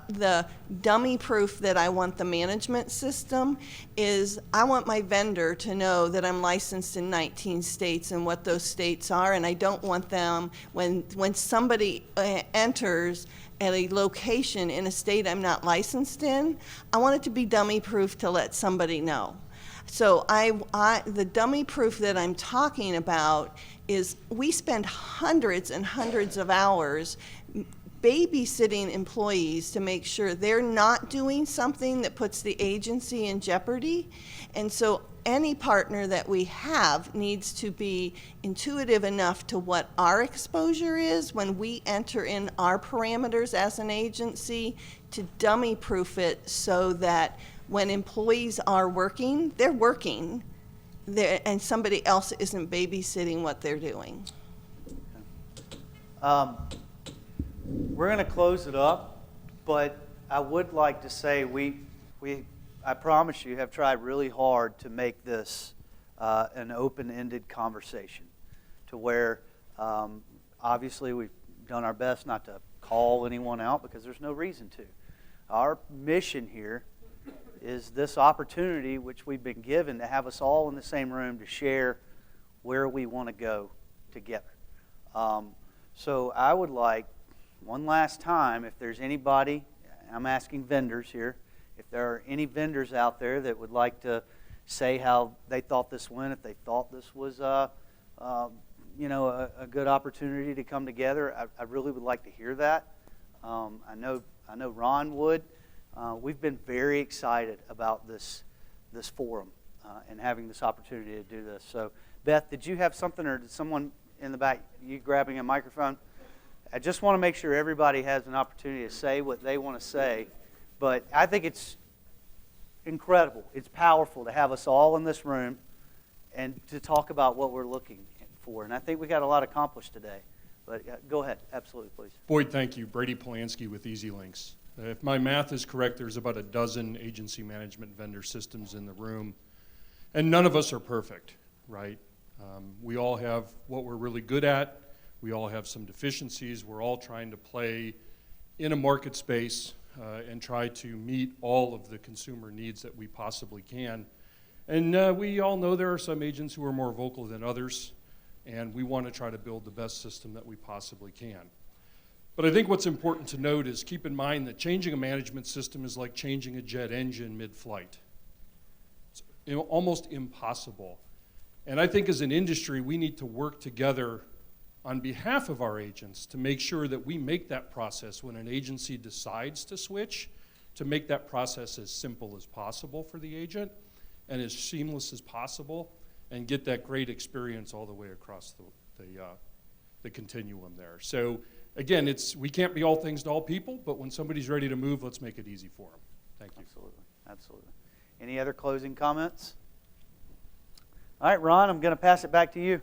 The dummy proof that I want the management system is I want my vendor to know that I'm licensed in 19 states and what those states are, and I don't want them, when somebody enters at a location in a state I'm not licensed in, I want it to be dummy proof to let somebody know. So the dummy proof that I'm talking about is we spend hundreds and hundreds of hours babysitting employees to make sure they're not doing something that puts the agency in jeopardy. And so any partner that we have needs to be intuitive enough to what our exposure is when we enter in our parameters as an agency to dummy proof it so that when employees are working, they're working, and somebody else isn't babysitting what they're doing. We're going to close it up, but I would like to say I promise you, have tried really hard to make this an open-ended conversation, to where obviously we've done our best not to call anyone out because there's no reason to. Our mission here is this opportunity which we've been given to have us all in the same room to share where we want to go together. So I would like, one last time, if there's anybody, I'm asking vendors here, if there are any vendors out there that would like to say how they thought this went, if they thought this was a good opportunity to come together, I really would like to hear that. I know Ron would. We've been very excited about this forum and having this opportunity to do this. So, Beth, did you have something, or did someone in the back, you grabbing a microphone? I just want to make sure everybody has an opportunity to say what they want to say. But I think it's incredible. It's powerful to have us all in this room and to talk about what we're looking for. And I think we got a lot accomplished today. But go ahead. Absolutely, please. Boyd, thank you. Brady Polanski with EasyLinks. If my math is correct, there's about a dozen agency management vendor systems in the room. And none of us are perfect, right? We all have what we're really good at. We all have some deficiencies. We're all trying to play in a market space and try to meet all of the consumer needs that we possibly can. And we all know there are some agents who are more vocal than others, and we want to try to build the best system that we possibly can. But I think what's important to note is keep in mind that changing a management system is like changing a jet engine mid-flight. It's almost impossible. And I think as an industry, we need to work together on behalf of our agents to make sure that we make that process when an agency decides to switch, to make that process as simple as possible for the agent and as seamless as possible, and get that great experience all the way across the continuum there. So again, we can't be all things to all people, but when somebody's ready to move, let's make it easy for them. Thank you. Absolutely. Absolutely. Any other closing comments? All right, Ron, I'm going to pass it back to you.